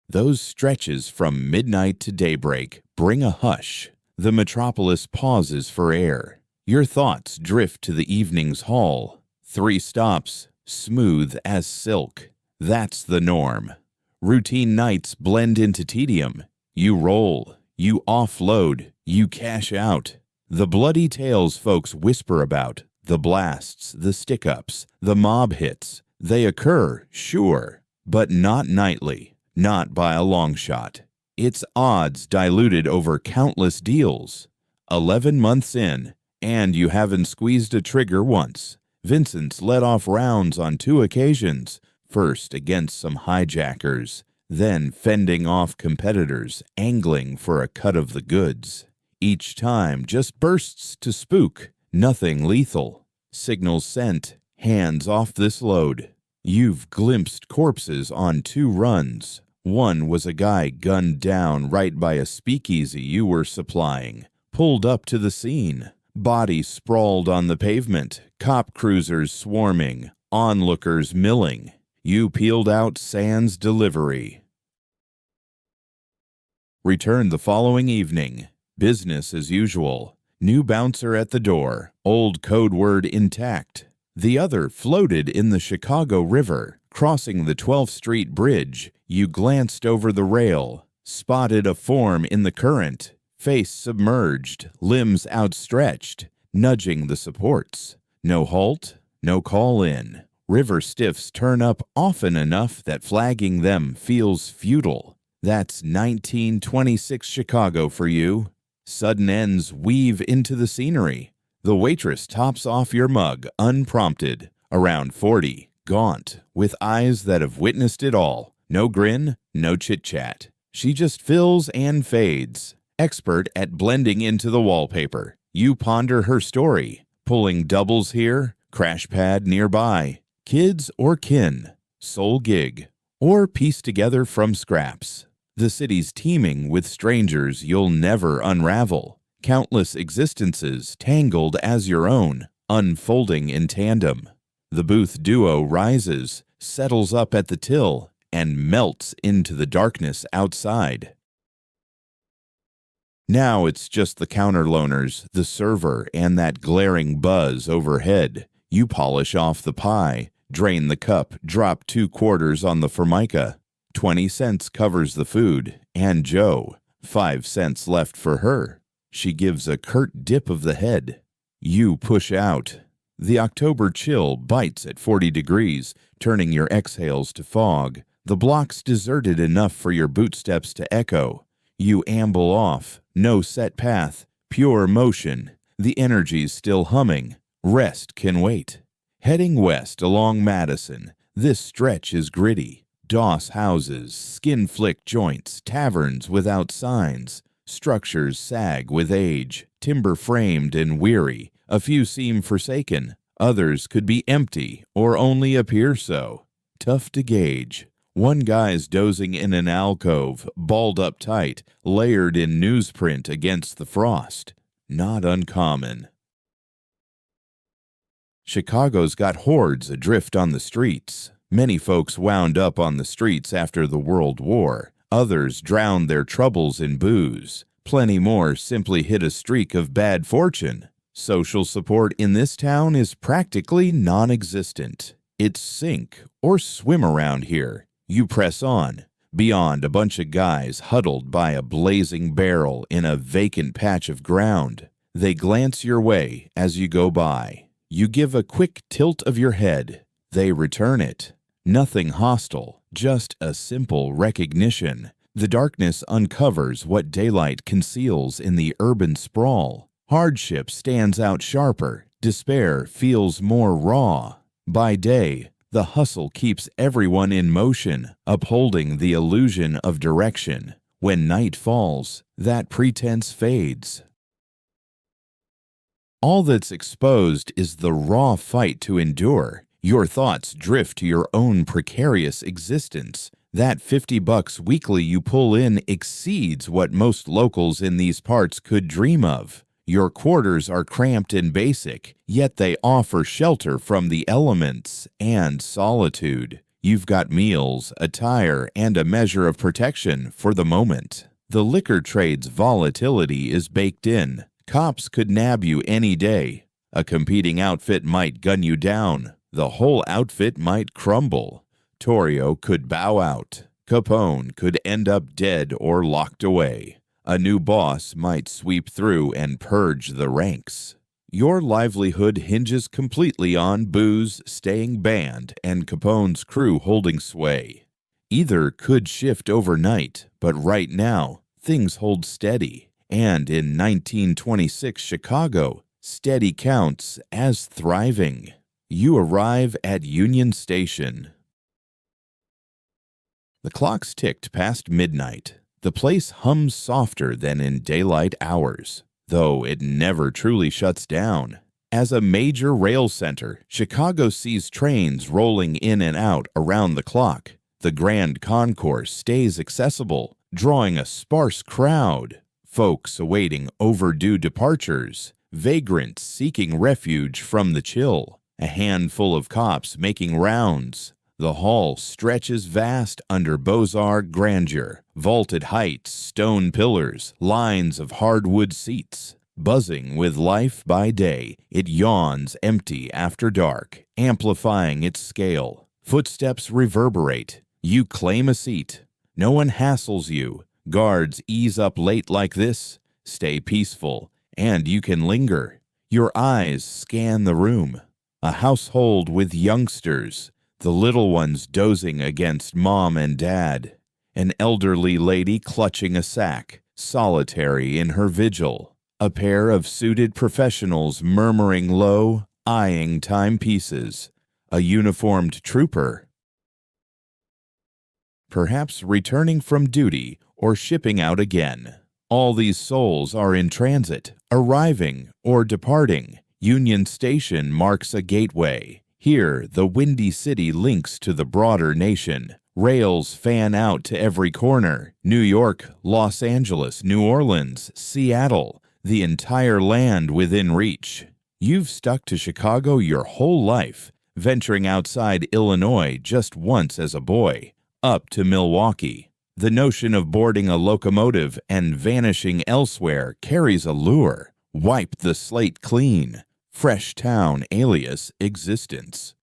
S1: Those stretches from midnight to daybreak bring a hush. The metropolis pauses for air. Your thoughts drift to the evening's hall. 3 stops, smooth as silk. That's the norm. Routine nights blend into tedium. You roll, you offload, you cash out. The bloody tales folks whisper about, the blasts, the stick-ups, the mob hits, they occur, sure, but not nightly, not by a long shot. It's odds diluted over countless deals. 11 months in, and you haven't squeezed a trigger once. Vincent's let off rounds on 2 occasions, first against some hijackers, then fending off competitors angling for a cut of the goods. Each time just bursts to spook, nothing lethal. Signals sent, hands off this load. You've glimpsed corpses on 2 runs. One was a guy gunned down right by a speakeasy you were supplying, pulled up to the scene. Body sprawled on the pavement, cop cruisers swarming, onlookers milling. You peeled out sans delivery. Returned the following evening. Business as usual. New bouncer at the door, old code word intact. The other floated in the Chicago River. Crossing the 12th Street Bridge, you glanced over the rail, spotted a form in the current, face submerged, limbs outstretched, nudging the supports. No halt, no call-in. River stiffs turn up often enough that flagging them feels futile. That's 1926 Chicago for you. Sudden ends weave into the scenery. The waitress tops off your mug unprompted. Around 40, gaunt, with eyes that have witnessed it all. No grin, no chit-chat. She just fills and fades. Expert at blending into the wallpaper. You ponder her story. Pulling doubles here, crash pad nearby. Kids or kin, sole gig, or piece together from scraps. The city's teeming with strangers you'll never unravel. Countless existences tangled as your own, unfolding in tandem. The booth duo rises, settles up at the till, and melts into the darkness outside. Now it's just the counter loaners, the server, and that glaring buzz overhead. You polish off the pie, drain the cup, drop 2 quarters on the formica. 20 cents covers the food, and Joe, 5 cents left for her. She gives a curt dip of the head. You push out. The October chill bites at 40 degrees, turning your exhales to fog. The block's deserted enough for your bootsteps to echo. You amble off, no set path, pure motion. The energy's still humming. Rest can wait. Heading west along Madison, this stretch is gritty. Doss houses, skin-flicked joints, taverns without signs. Structures sag with age, timber-framed and weary. A few seem forsaken. Others could be empty or only appear so. Tough to gauge. One guy's dozing in an alcove, balled up tight, layered in newsprint against the frost. Not uncommon. Chicago's got hordes adrift on the streets. Many folks wound up on the streets after the World War. Others drowned their troubles in booze. Plenty more simply hit a streak of bad fortune. Social support in this town is practically non-existent. It's sink or swim around here. You press on, beyond a bunch of guys huddled by a blazing barrel in a vacant patch of ground. They glance your way as you go by. You give a quick tilt of your head. They return it. Nothing hostile, just a simple recognition. The darkness uncovers what daylight conceals in the urban sprawl. Hardship stands out sharper. Despair feels more raw. By day, the hustle keeps everyone in motion, upholding the illusion of direction. When night falls, that pretense fades. All that's exposed is the raw fight to endure. Your thoughts drift to your own precarious existence. That $50 weekly you pull in exceeds what most locals in these parts could dream of. Your quarters are cramped and basic, yet they offer shelter from the elements and solitude. You've got meals, attire, and a measure of protection for the moment. The liquor trade's volatility is baked in. Cops could nab you any day. A competing outfit might gun you down. The whole outfit might crumble. Torrio could bow out. Capone could end up dead or locked away. A new boss might sweep through and purge the ranks. Your livelihood hinges completely on booze staying banned and Capone's crew holding sway. Either could shift overnight, but right now, things hold steady. And in 1926 Chicago, steady counts as thriving. You arrive at Union Station. The clocks ticked past midnight. The place hums softer than in daylight hours, though it never truly shuts down. As a major rail center, Chicago sees trains rolling in and out around the clock. The Grand Concourse stays accessible, drawing a sparse crowd. Folks awaiting overdue departures, vagrants seeking refuge from the chill, a handful of cops making rounds. The hall stretches vast under Beaux-Arts grandeur, vaulted heights, stone pillars, lines of hardwood seats. Buzzing with life by day, it yawns empty after dark, amplifying its scale. Footsteps reverberate. You claim a seat. No one hassles you. Guards ease up late like this. Stay peaceful, and you can linger. Your eyes scan the room. A household with youngsters. The little ones dozing against mom and dad. An elderly lady clutching a sack, solitary in her vigil. A pair of suited professionals murmuring low, eyeing timepieces. A uniformed trooper, perhaps returning from duty or shipping out again. All these souls are in transit, arriving or departing. Union Station marks a gateway. Here, the windy city links to the broader nation. Rails fan out to every corner. New York, Los Angeles, New Orleans, Seattle, the entire land within reach. You've stuck to Chicago your whole life, venturing outside Illinois just once as a boy, up to Milwaukee. The notion of boarding a locomotive and vanishing elsewhere carries a lure. Wipe the slate clean. Fresh town alias existence.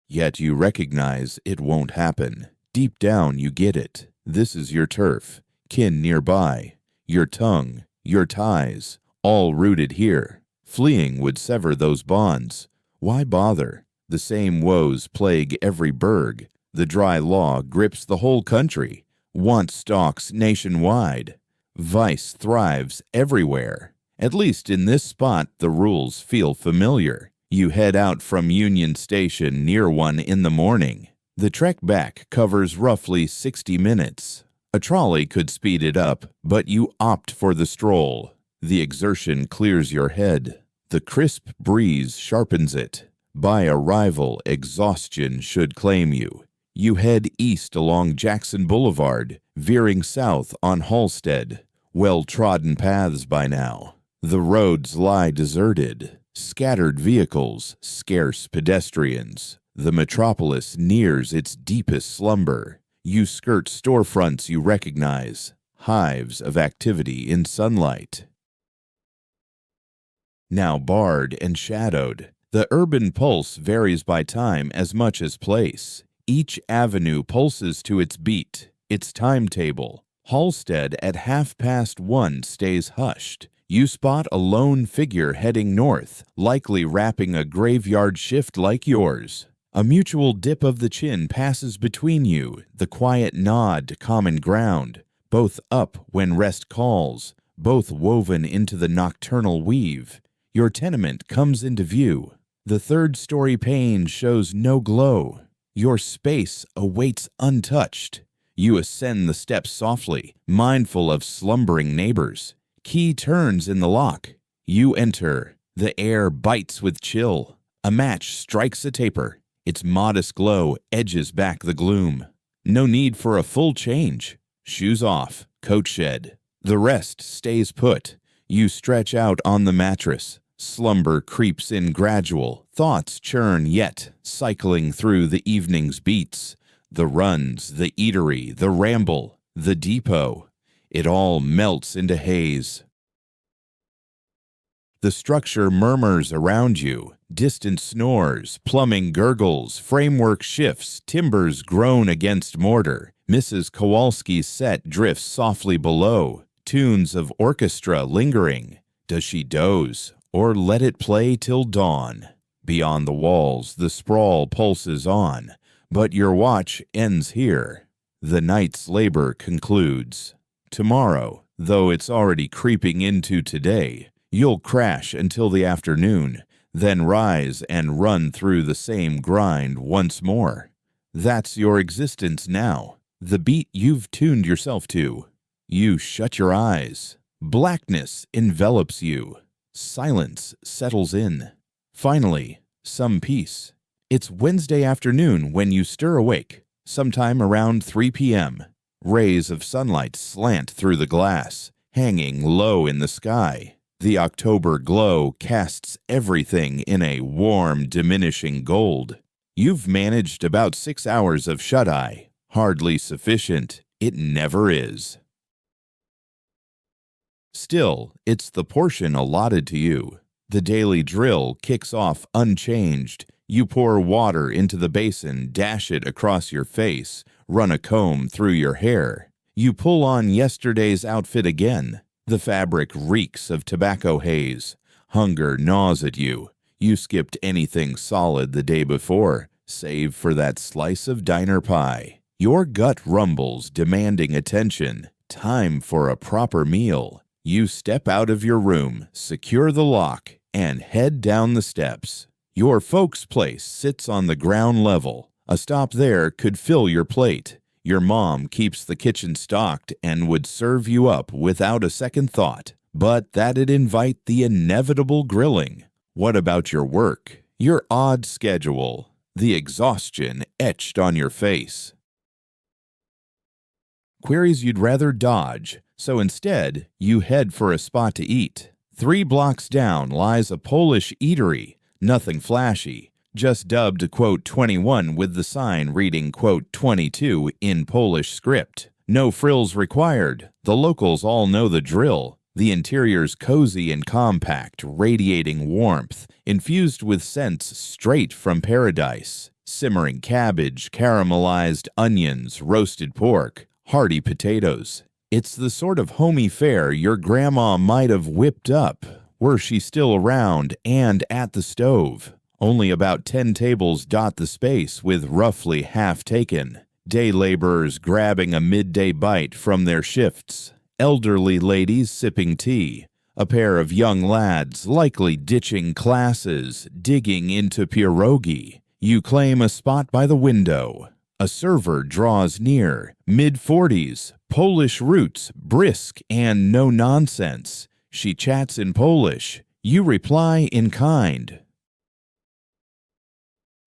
S1: Yet you recognize it won't happen. Deep down you get it. This is your turf, kin nearby, your tongue, your ties, all rooted here. Fleeing would sever those bonds. Why bother? The same woes plague every burg. The dry law grips the whole country. Want stalks nationwide. Vice thrives everywhere. At least in this spot, the rules feel familiar. You head out from Union Station near 1 in the morning. The trek back covers roughly 60 minutes. A trolley could speed it up, but you opt for the stroll. The exertion clears your head. The crisp breeze sharpens it. By arrival, exhaustion should claim you. You head east along Jackson Boulevard, veering south on Halsted. Well-trodden paths by now. The roads lie deserted. Scattered vehicles, scarce pedestrians. The metropolis nears its deepest slumber. You skirt storefronts you recognize. Hives of activity in sunlight. Now barred and shadowed, the urban pulse varies by time as much as place. Each avenue pulses to its beat, its timetable. Halsted at 1:30 stays hushed. You spot a lone figure heading north, likely wrapping a graveyard shift like yours. A mutual dip of the chin passes between you, the quiet nod to common ground. Both up when rest calls, both woven into the nocturnal weave. Your tenement comes into view. The third-story pane shows no glow. Your space awaits untouched. You ascend the steps softly, mindful of slumbering neighbors. Key turns in the lock. You enter. The air bites with chill. A match strikes a taper. Its modest glow edges back the gloom. No need for a full change. Shoes off, coat shed. The rest stays put. You stretch out on the mattress. Slumber creeps in gradual. Thoughts churn yet, cycling through the evening's beats. The runs, the eatery, the ramble, the depot. It all melts into haze. The structure murmurs around you. Distant snores, plumbing gurgles, framework shifts, timbers groan against mortar. Mrs. Kowalski's set drifts softly below, tunes of orchestra lingering. Does she doze, or let it play till dawn? Beyond the walls, the sprawl pulses on, but your watch ends here. The night's labor concludes. Tomorrow, though it's already creeping into today, you'll crash until the afternoon, then rise and run through the same grind once more. That's your existence now, the beat you've tuned yourself to. You shut your eyes. Blackness envelops you. Silence settles in. Finally, some peace. It's Wednesday afternoon when you stir awake, sometime around 3 p.m. Rays of sunlight slant through the glass, hanging low in the sky. The October glow casts everything in a warm, diminishing gold. You've managed about 6 hours of shut-eye. Hardly sufficient. It never is. Still, it's the portion allotted to you. The daily drill kicks off unchanged. You pour water into the basin, dash it across your face, run a comb through your hair. You pull on yesterday's outfit again. The fabric reeks of tobacco haze. Hunger gnaws at you. You skipped anything solid the day before, save for that slice of diner pie. Your gut rumbles, demanding attention. Time for a proper meal. You step out of your room, secure the lock, and head down the steps. Your folks' place sits on the ground level. A stop there could fill your plate. Your mom keeps the kitchen stocked and would serve you up without a second thought, but that'd invite the inevitable grilling. What about your work? Your odd schedule? The exhaustion etched on your face? Queries you'd rather dodge, so instead, you head for a spot to eat. 3 blocks down lies a Polish eatery, nothing flashy, just dubbed, quote, 21 with the sign reading, quote, 22 in Polish script. No frills required. The locals all know the drill. The interior's cozy and compact, radiating warmth, infused with scents straight from paradise. Simmering cabbage, caramelized onions, roasted pork, hearty potatoes. It's the sort of homey fare your grandma might have whipped up, were she still around and at the stove. Only about 10 tables dot the space, with roughly half taken. Day laborers grabbing a midday bite from their shifts. Elderly ladies sipping tea. A pair of young lads likely ditching classes, digging into pierogi. You claim a spot by the window. A server draws near, mid-40s, Polish roots, brisk and no nonsense. She chats in Polish. You reply in kind.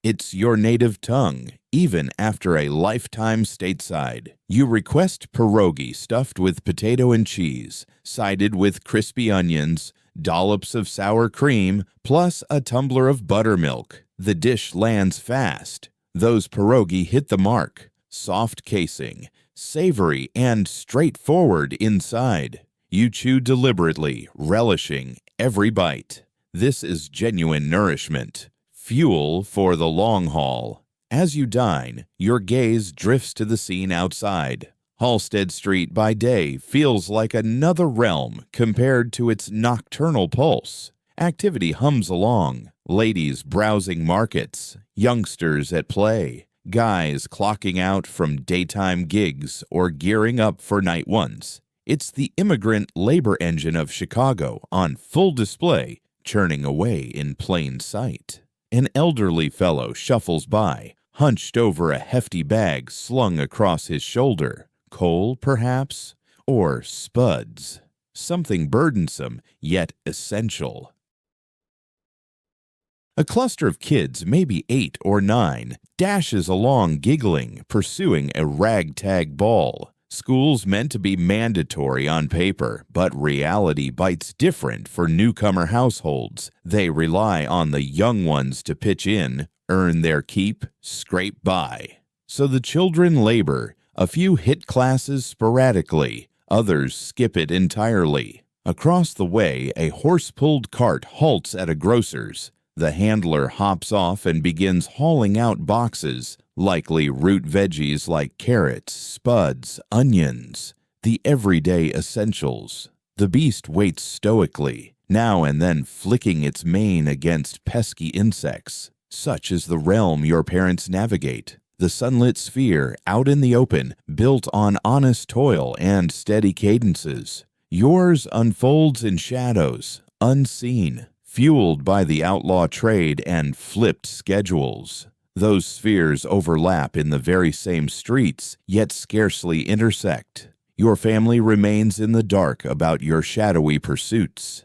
S1: It's your native tongue, even after a lifetime stateside. You request pierogi stuffed with potato and cheese, sided with crispy onions, dollops of sour cream, plus a tumbler of buttermilk. The dish lands fast. Those pierogi hit the mark. Soft casing, savory and straightforward inside. You chew deliberately, relishing every bite. This is genuine nourishment. Fuel for the long haul. As you dine, your gaze drifts to the scene outside. Halsted Street by day feels like another realm compared to its nocturnal pulse. Activity hums along. Ladies browsing markets, youngsters at play, guys clocking out from daytime gigs or gearing up for night ones. It's the immigrant labor engine of Chicago on full display, churning away in plain sight. An elderly fellow shuffles by, hunched over a hefty bag slung across his shoulder. Coal, perhaps? Or spuds. Something burdensome, yet essential. A cluster of kids, maybe 8 or 9, dashes along giggling, pursuing a ragtag ball. School's meant to be mandatory on paper, but reality bites different for newcomer households. They rely on the young ones to pitch in, earn their keep, scrape by. So the children labor. A few hit classes sporadically, others skip it entirely. Across the way, a horse-pulled cart halts at a grocer's. The handler hops off and begins hauling out boxes, likely root veggies like carrots, spuds, onions, the everyday essentials. The beast waits stoically, now and then flicking its mane against pesky insects. Such is the realm your parents navigate. The sunlit sphere, out in the open, built on honest toil and steady cadences. Yours unfolds in shadows, unseen, fueled by the outlaw trade and flipped schedules. Those spheres overlap in the very same streets, yet scarcely intersect. Your family remains in the dark about your shadowy pursuits.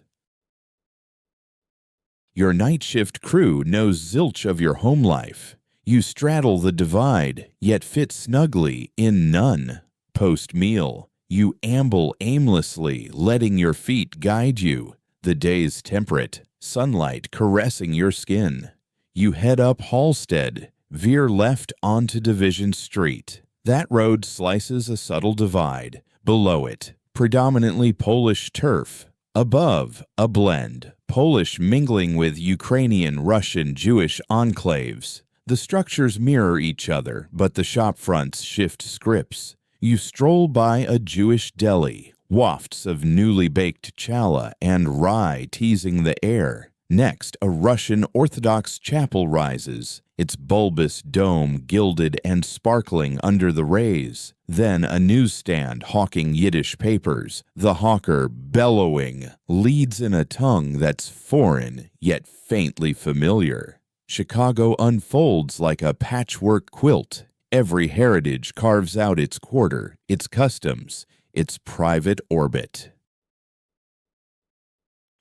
S1: Your night shift crew knows zilch of your home life. You straddle the divide, yet fit snugly in none. Post-meal, you amble aimlessly, letting your feet guide you. The day's temperate, sunlight caressing your skin. You head up Halstead, veer left onto Division Street. That road slices a subtle divide. Below it, predominantly Polish turf. Above, a blend, Polish mingling with Ukrainian, Russian, Jewish enclaves. The structures mirror each other, but the shop fronts shift scripts. You stroll by a Jewish deli, wafts of newly baked challah and rye teasing the air. Next, a Russian Orthodox chapel rises, its bulbous dome gilded and sparkling under the rays. Then a newsstand hawking Yiddish papers. The hawker, bellowing, leads in a tongue that's foreign yet faintly familiar. Chicago unfolds like a patchwork quilt. Every heritage carves out its quarter, its customs, its private orbit.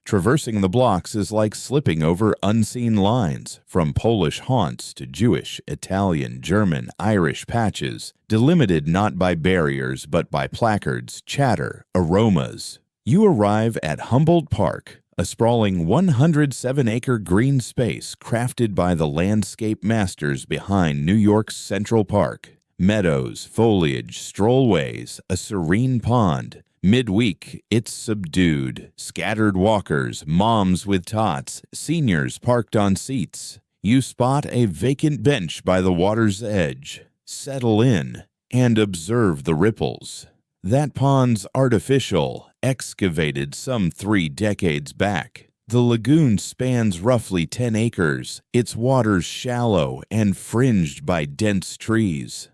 S1: Traversing the blocks is like slipping over unseen lines, from Polish haunts to Jewish, Italian, German, Irish patches, delimited not by barriers but by placards, chatter, aromas. You arrive at Humboldt Park, a sprawling 107-acre green space crafted by the landscape masters behind New York's Central Park. Meadows, foliage, strollways, a serene pond. Midweek, it's subdued. Scattered walkers, moms with tots, seniors parked on seats. You spot a vacant bench by the water's edge. Settle in and observe the ripples. That pond's artificial, excavated some 3 decades back. The lagoon spans roughly 10 acres, its waters shallow and fringed by dense trees.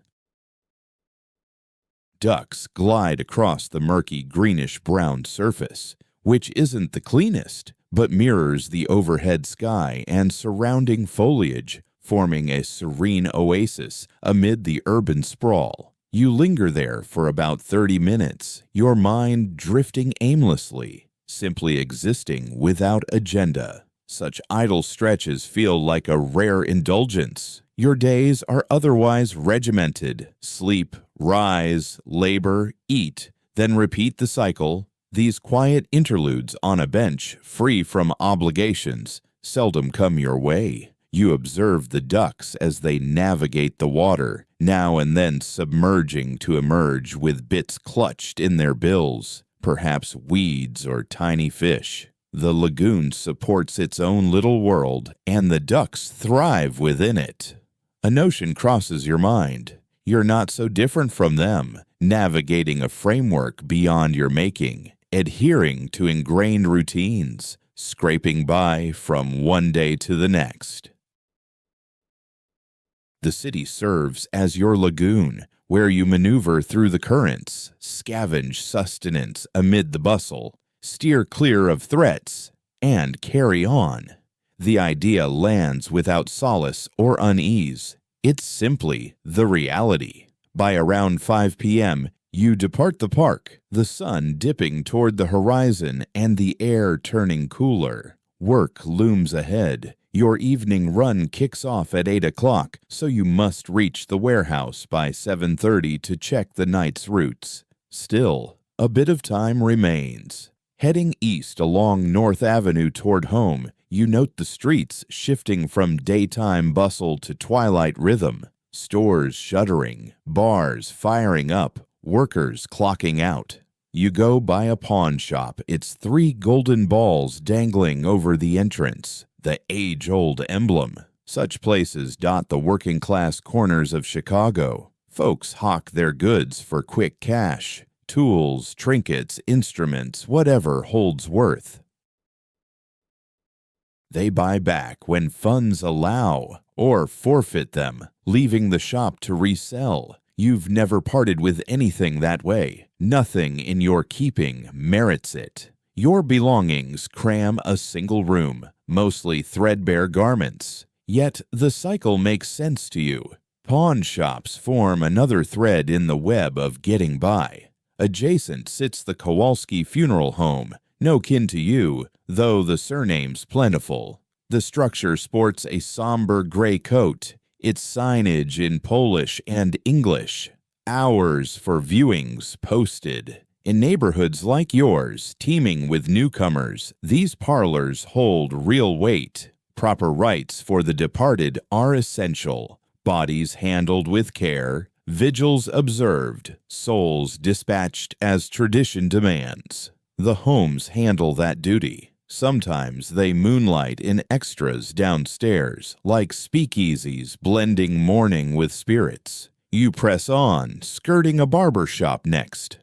S1: Ducks glide across the murky greenish-brown surface, which isn't the cleanest, but mirrors the overhead sky and surrounding foliage, forming a serene oasis amid the urban sprawl. You linger there for about 30 minutes, your mind drifting aimlessly, simply existing without agenda. Such idle stretches feel like a rare indulgence. Your days are otherwise regimented. Sleep, rise, labor, eat, then repeat the cycle. These quiet interludes on a bench, free from obligations, seldom come your way. You observe the ducks as they navigate the water, now and then submerging to emerge with bits clutched in their bills, perhaps weeds or tiny fish. The lagoon supports its own little world, and the ducks thrive within it. A notion crosses your mind. You're not so different from them, navigating a framework beyond your making, adhering to ingrained routines, scraping by from one day to the next. The city serves as your lagoon, where you maneuver through the currents, scavenge sustenance amid the bustle, steer clear of threats, and carry on. The idea lands without solace or unease. It's simply the reality. By around 5 p.m., you depart the park, the sun dipping toward the horizon and the air turning cooler. Work looms ahead. Your evening run kicks off at 8 o'clock, so you must reach the warehouse by 7:30 to check the night's routes. Still, a bit of time remains. Heading east along North Avenue toward home, you note the streets shifting from daytime bustle to twilight rhythm. Stores shuttering, bars firing up, workers clocking out. You go by a pawn shop, its 3 golden balls dangling over the entrance, the age-old emblem. Such places dot the working-class corners of Chicago. Folks hawk their goods for quick cash. Tools, trinkets, instruments, whatever holds worth. They buy back when funds allow, or forfeit them, leaving the shop to resell. You've never parted with anything that way. Nothing in your keeping merits it. Your belongings cram a single room, mostly threadbare garments. Yet the cycle makes sense to you. Pawn shops form another thread in the web of getting by. Adjacent sits the Kowalski Funeral Home, no kin to you, though the surname's plentiful. The structure sports a somber gray coat, its signage in Polish and English. Hours for viewings posted. In neighborhoods like yours, teeming with newcomers, these parlors hold real weight. Proper rites for the departed are essential. Bodies handled with care, vigils observed, souls dispatched as tradition demands. The homes handle that duty. Sometimes they moonlight in extras downstairs, like speakeasies blending mourning with spirits. You press on, skirting a barber shop next.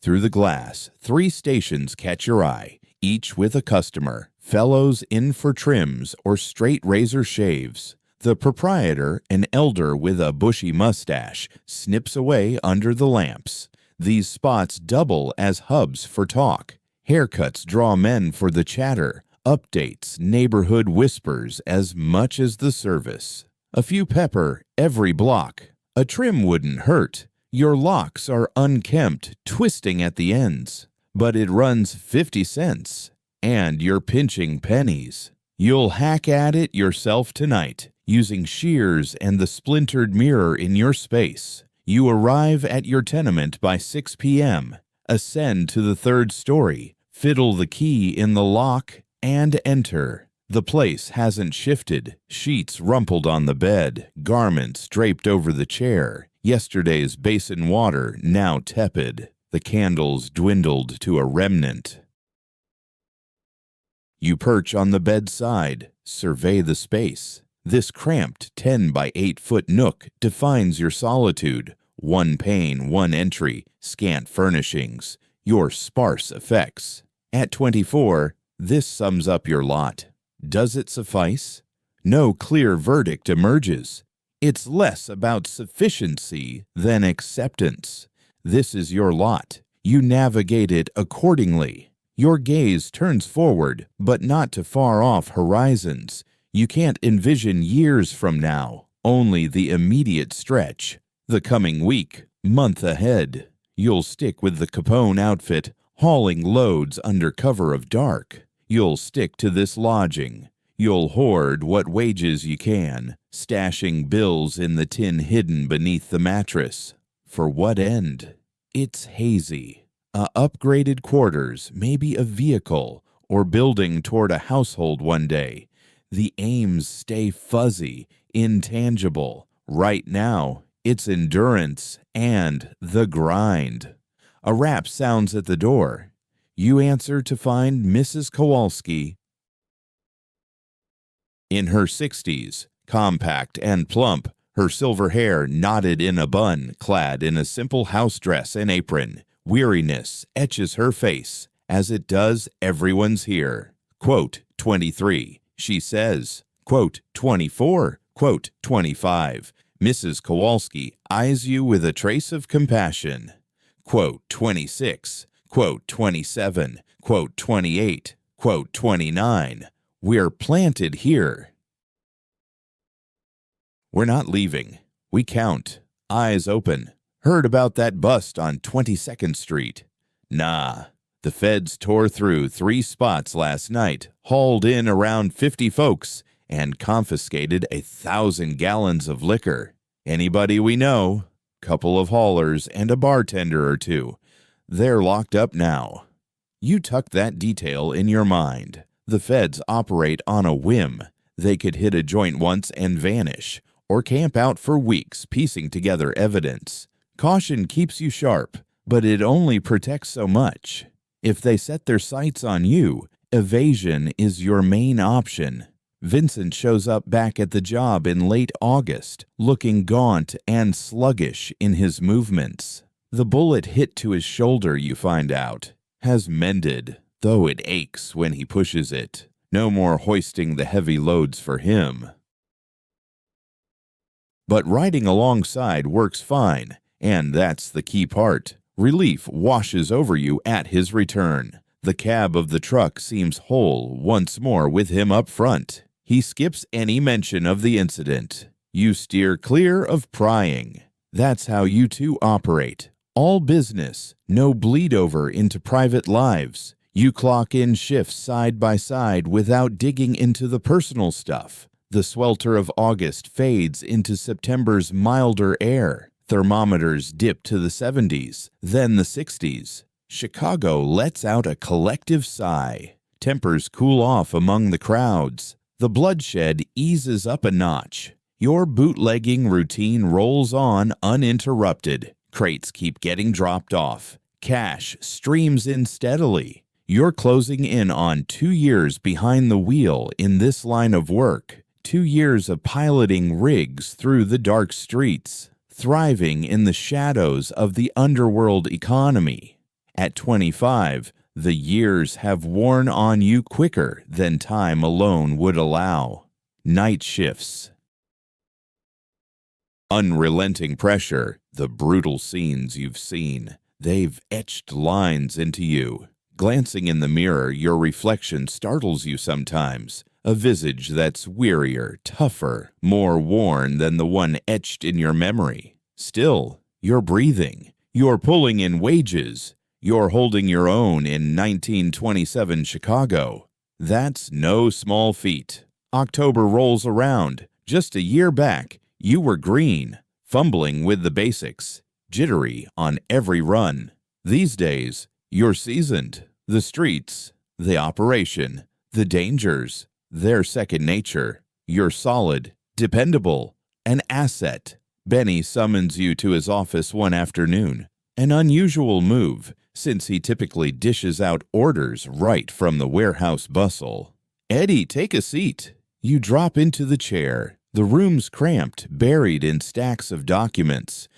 S1: Through the glass, 3 stations catch your eye, each with a customer, fellows in for trims or straight razor shaves. The proprietor, an elder with a bushy mustache, snips away under the lamps. These spots double as hubs for talk. Haircuts draw men for the chatter, updates, neighborhood whispers as much as the service. A few pepper every block. A trim wouldn't hurt. Your locks are unkempt, twisting at the ends. But it runs 50 cents. And you're pinching pennies. You'll hack at it yourself tonight, using shears and the splintered mirror in your space. You arrive at your tenement by 6 p.m., ascend to the 3rd story, fiddle the key in the lock, and enter. The place hasn't shifted. Sheets rumpled on the bed, garments draped over the chair, yesterday's basin water now tepid. The candles dwindled to a remnant. You perch on the bedside, survey the space. This cramped 10 by 8 foot nook defines your solitude. 1 pane, 1 entry, scant furnishings, your sparse effects. At 24, this sums up your lot. Does it suffice? No clear verdict emerges. It's less about sufficiency than acceptance. This is your lot. You navigate it accordingly. Your gaze turns forward, but not to far-off horizons. You can't envision years from now, only the immediate stretch. The coming week, month ahead. You'll stick with the Capone outfit, hauling loads under cover of dark. You'll stick to this lodging. You'll hoard what wages you can, stashing bills in the tin hidden beneath the mattress. For what end? It's hazy. Upgraded quarters, maybe a vehicle, or building toward a household one day. The aims stay fuzzy, intangible. Right now, it's endurance and the grind. A rap sounds at the door. You answer to find Mrs. Kowalski. In her 60s, compact and plump, her silver hair knotted in a bun, clad in a simple house dress and apron. Weariness etches her face, as it does everyone's here. Quote, 23. She says, quote, 24, quote, 25. Mrs. Kowalski eyes you with a trace of compassion. Quote, 26, quote, 27, quote, 28, quote, 29. We're planted here. We're not leaving. We count. Eyes open. Heard about that bust on 22nd Street. Nah, The feds tore through 3 spots last night, hauled in around 50 folks, and confiscated 1,000 gallons of liquor. Anybody we know, couple of haulers and a bartender or two. They're locked up now. You tuck that detail in your mind. The feds operate on a whim. They could hit a joint once and vanish, or camp out for weeks piecing together evidence. Caution keeps you sharp, but it only protects so much. If they set their sights on you, evasion is your main option. Vincent shows up back at the job in late August, looking gaunt and sluggish in his movements. The bullet hit to his shoulder, you find out, has mended, though it aches when he pushes it. No more hoisting the heavy loads for him. But riding alongside works fine, and that's the key part. Relief washes over you at his return. The cab of the truck seems whole once more with him up front. He skips any mention of the incident. You steer clear of prying. That's how you two operate. All business, no bleed over into private lives. You clock in shifts side by side without digging into the personal stuff. The swelter of August fades into September's milder air. Thermometers dip to the 70s, then the 60s. Chicago lets out a collective sigh. Tempers cool off among the crowds. The bloodshed eases up a notch. Your bootlegging routine rolls on uninterrupted. Crates keep getting dropped off. Cash streams in steadily. You're closing in on 2 years behind the wheel in this line of work. 2 years of piloting rigs through the dark streets, thriving in the shadows of the underworld economy. At 25, the years have worn on you quicker than time alone would allow. Night shifts. Unrelenting pressure, the brutal scenes you've seen. They've etched lines into you. Glancing in the mirror, your reflection startles you sometimes. A visage that's wearier, tougher, more worn than the one etched in your memory. Still, you're breathing. You're pulling in wages. You're holding your own in 1927 Chicago. That's no small feat. October rolls around. Just a year back, you were green, fumbling with the basics, jittery on every run. These days, you're seasoned. The streets, the operation, the dangers, they're second nature. You're solid, dependable, an asset. Benny summons you to his office one afternoon. An unusual move, since he typically dishes out orders right from the warehouse bustle. Eddie, take a seat. You drop into the chair. The room's cramped, buried in stacks of documents,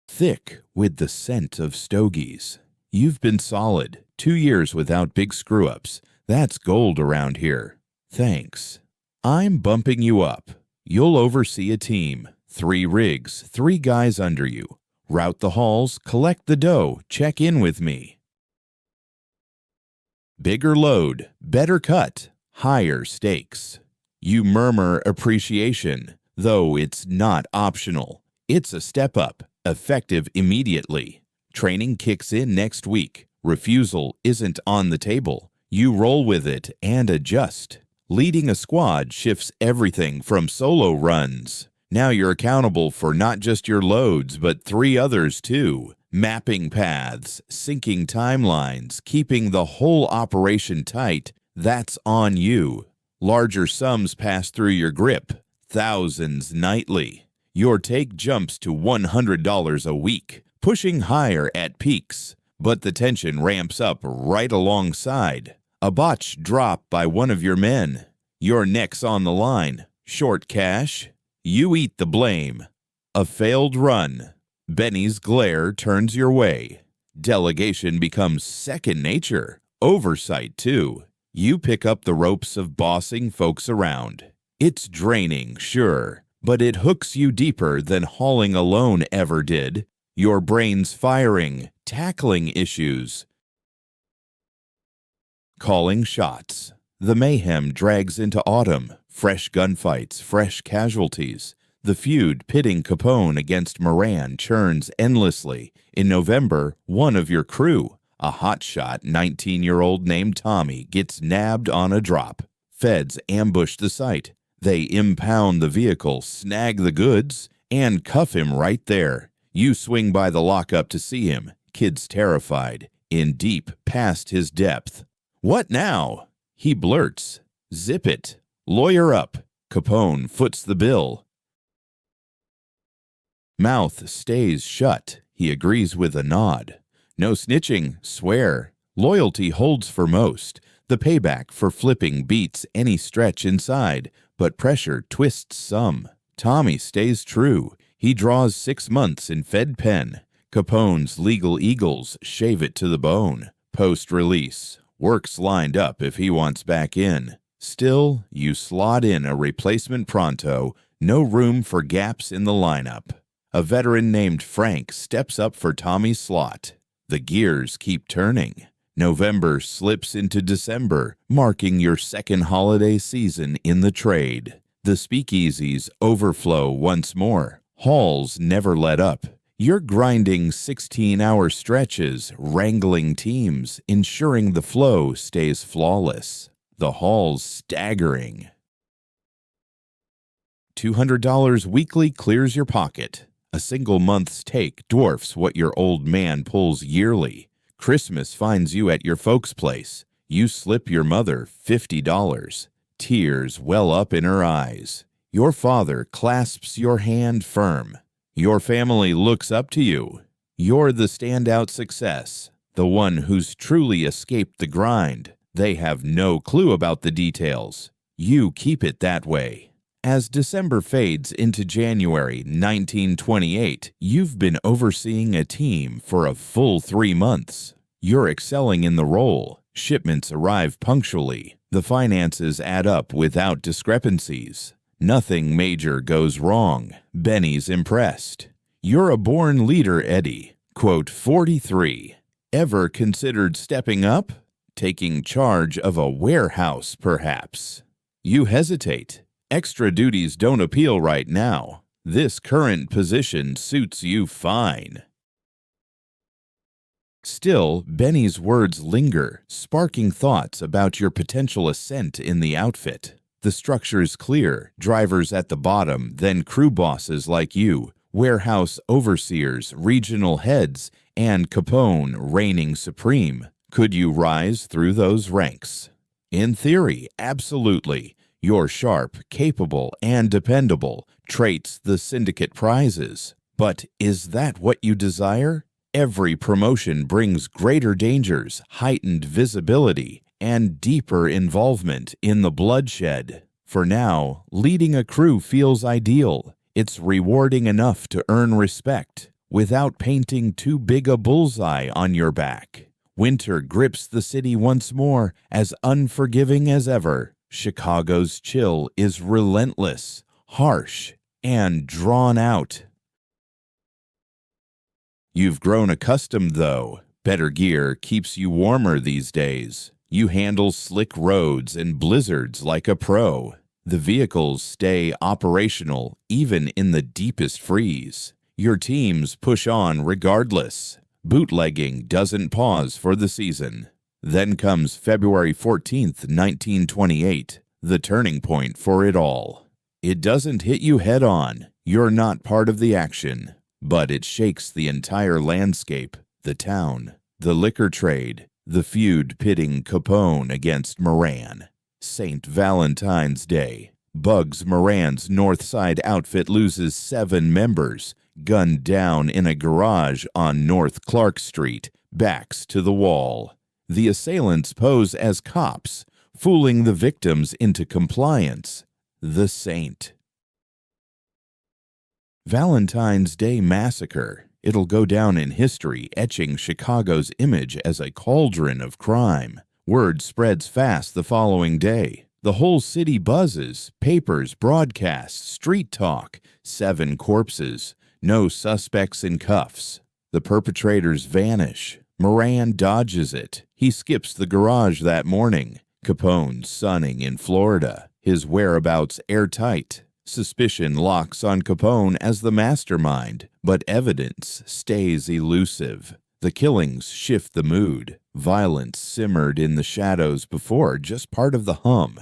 S1: thick with the scent of stogies. You've been solid. 2 years without big screw-ups. That's gold around here. Thanks. I'm bumping you up. You'll oversee a team. 3 rigs, 3 guys under you. Route the hauls, collect the dough, check in with me. Bigger load, better cut, higher stakes. You murmur appreciation, though it's not optional. It's a step up, effective immediately. Training kicks in next week. Refusal isn't on the table. You roll with it and adjust. Leading a squad shifts everything from solo runs. Now you're accountable for not just your loads, but 3 others too. Mapping paths, syncing timelines, keeping the whole operation tight, that's on you. Larger sums pass through your grip, thousands nightly. Your take jumps to $100 a week, pushing higher at peaks. But the tension ramps up right alongside. A botch drop by one of your men. Your neck's on the line. Short cash. You eat the blame. A failed run. Benny's glare turns your way. Delegation becomes second nature. Oversight, too. You pick up the ropes of bossing folks around. It's draining, sure, but it hooks you deeper than hauling alone ever did. Your brain's firing, tackling issues, calling shots. The mayhem drags into autumn. Fresh gunfights, fresh casualties. The feud pitting Capone against Moran churns endlessly. In November, one of your crew, a hotshot 19-year-old named Tommy, gets nabbed on a drop. Feds ambush the site. They impound the vehicle, snag the goods, and cuff him right there. You swing by the lockup to see him. Kid's terrified, in deep past his depth. "What now?" He blurts. "Zip it. Lawyer up." Capone foots the bill. Mouth stays shut. He agrees with a nod. "No snitching, swear." Loyalty holds for most. The payback for flipping beats any stretch inside, but pressure twists some. Tommy stays true. He draws 6 months in Fed pen. Capone's legal eagles shave it to the bone. Post-release, work's lined up if he wants back in. Still, you slot in a replacement pronto, no room for gaps in the lineup. A veteran named Frank steps up for Tommy's slot. The gears keep turning. November slips into December, marking your second holiday season in the trade. The speakeasies overflow once more. Halls never let up. You're grinding 16-hour stretches, wrangling teams, ensuring the flow stays flawless. The hall's staggering. $200 weekly clears your pocket. A single month's take dwarfs what your old man pulls yearly. Christmas finds you at your folks' place. You slip your mother $50. Tears well up in her eyes. Your father clasps your hand firm. Your family looks up to you. You're the standout success, the one who's truly escaped the grind. They have no clue about the details. You keep it that way. As December fades into January 1928, you've been overseeing a team for a full 3 months. You're excelling in the role. Shipments arrive punctually. The finances add up without discrepancies. Nothing major goes wrong. Benny's impressed. You're a born leader, Eddie. Quote 43. Ever considered stepping up? Taking charge of a warehouse, perhaps? You hesitate. Extra duties don't appeal right now. This current position suits you fine. Still, Benny's words linger, sparking thoughts about your potential ascent in the outfit. The structure's clear, drivers at the bottom, then crew bosses like you, warehouse overseers, regional heads, and Capone reigning supreme. Could you rise through those ranks? In theory, absolutely. You're sharp, capable, and dependable, traits the syndicate prizes. But is that what you desire? Every promotion brings greater dangers, heightened visibility, and deeper involvement in the bloodshed. For now, leading a crew feels ideal. It's rewarding enough to earn respect, without painting too big a bullseye on your back. Winter grips the city once more, as unforgiving as ever. Chicago's chill is relentless, harsh, and drawn out. You've grown accustomed, though. Better gear keeps you warmer these days. You handle slick roads and blizzards like a pro. The vehicles stay operational even in the deepest freeze. Your teams push on regardless. Bootlegging doesn't pause for the season. Then comes February 14th, 1928, the turning point for it all. It doesn't hit you head on. You're not part of the action. But it shakes the entire landscape, the town, the liquor trade, the feud pitting Capone against Moran. St. Valentine's Day. Bugs Moran's North Side outfit loses 7 members, gunned down in a garage on North Clark Street, backs to the wall. The assailants pose as cops, fooling the victims into compliance. The Saint. Valentine's Day Massacre. It'll go down in history, etching Chicago's image as a cauldron of crime. Word spreads fast the following day. The whole city buzzes. Papers, broadcasts, street talk. 7 corpses. No suspects in cuffs. The perpetrators vanish. Moran dodges it. He skips the garage that morning. Capone sunning in Florida. His whereabouts airtight. Suspicion locks on Capone as the mastermind, but evidence stays elusive. The killings shift the mood. Violence simmered in the shadows before, just part of the hum.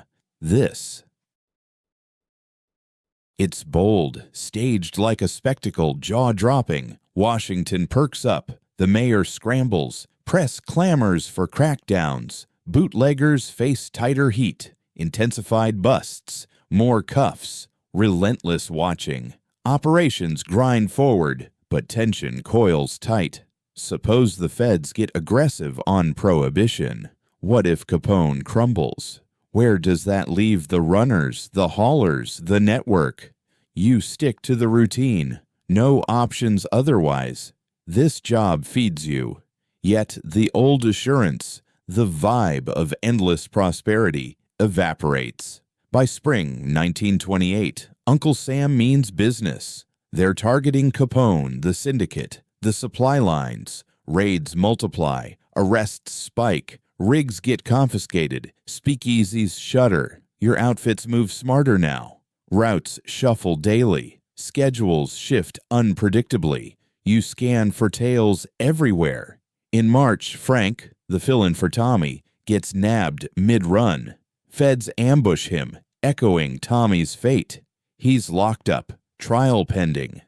S1: It's bold, staged like a spectacle, jaw-dropping. Washington perks up. The mayor scrambles. Press clamors for crackdowns. Bootleggers face tighter heat. Intensified busts. More cuffs. Relentless watching. Operations grind forward, but tension coils tight. Suppose the feds get aggressive on Prohibition. What if Capone crumbles? Where does that leave the runners, the haulers, the network? You stick to the routine. No options otherwise. This job feeds you. Yet the old assurance, the vibe of endless prosperity, evaporates. By spring 1928, Uncle Sam means business. They're targeting Capone, the syndicate, the supply lines. Raids multiply, arrests spike, rigs get confiscated, speakeasies shutter. Your outfits move smarter now. Routes shuffle daily. Schedules shift unpredictably. You scan for tails everywhere. In March, Frank, the fill-in for Tommy, gets nabbed mid-run. Feds ambush him, echoing Tommy's fate. He's locked up, trial pending.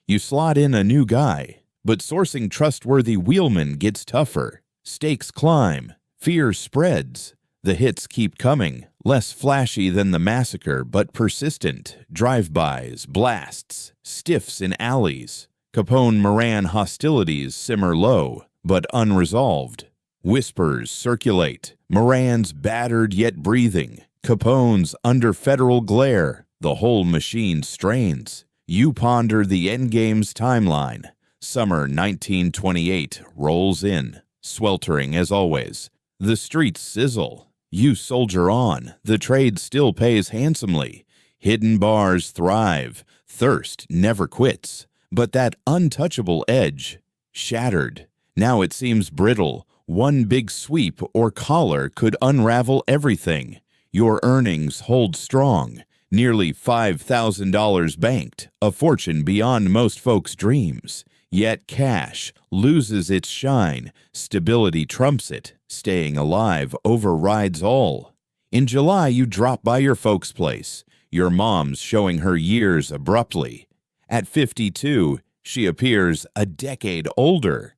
S1: You slot in a new guy, but sourcing trustworthy wheelmen gets tougher. Stakes climb, fear spreads. The hits keep coming, less flashy than the massacre, but persistent. Drive-bys, blasts, stiffs in alleys. Capone-Moran hostilities simmer low, but unresolved. Whispers circulate. Moran's battered yet breathing. Capone's under federal glare. The whole machine strains. You ponder the endgame's timeline. Summer 1928 rolls in, sweltering as always. The streets sizzle. You soldier on. The trade still pays handsomely. Hidden bars thrive. Thirst never quits. But that untouchable edge, shattered. Now it seems brittle. One big sweep or collar could unravel everything. Your earnings hold strong. Nearly $5,000 banked, a fortune beyond most folks' dreams. Yet cash loses its shine. Stability trumps it. Staying alive overrides all. In July, you drop by your folks' place. Your mom's showing her years abruptly. At 52, she appears a decade older.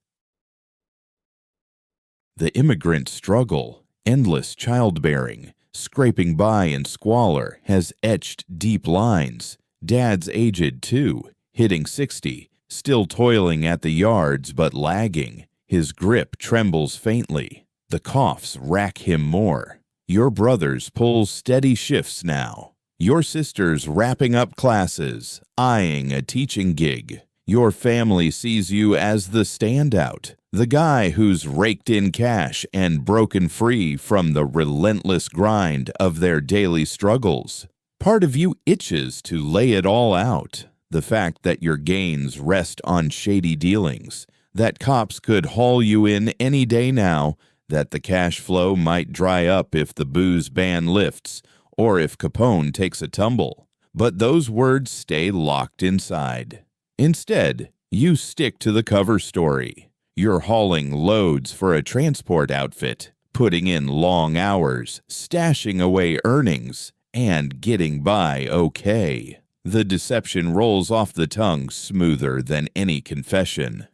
S1: The immigrant struggle, endless childbearing, scraping by in squalor, has etched deep lines. Dad's aged too, hitting 60, still toiling at the yards but lagging. His grip trembles faintly. The coughs rack him more. Your brothers pull steady shifts now. Your sister's wrapping up classes, eyeing a teaching gig. Your family sees you as the standout, the guy who's raked in cash and broken free from the relentless grind of their daily struggles. Part of you itches to lay it all out. The fact that your gains rest on shady dealings, that cops could haul you in any day now, that the cash flow might dry up if the booze ban lifts, or if Capone takes a tumble. But those words stay locked inside. Instead, you stick to the cover story. You're hauling loads for a transport outfit, putting in long hours, stashing away earnings, and getting by okay. The deception rolls off the tongue smoother than any confession.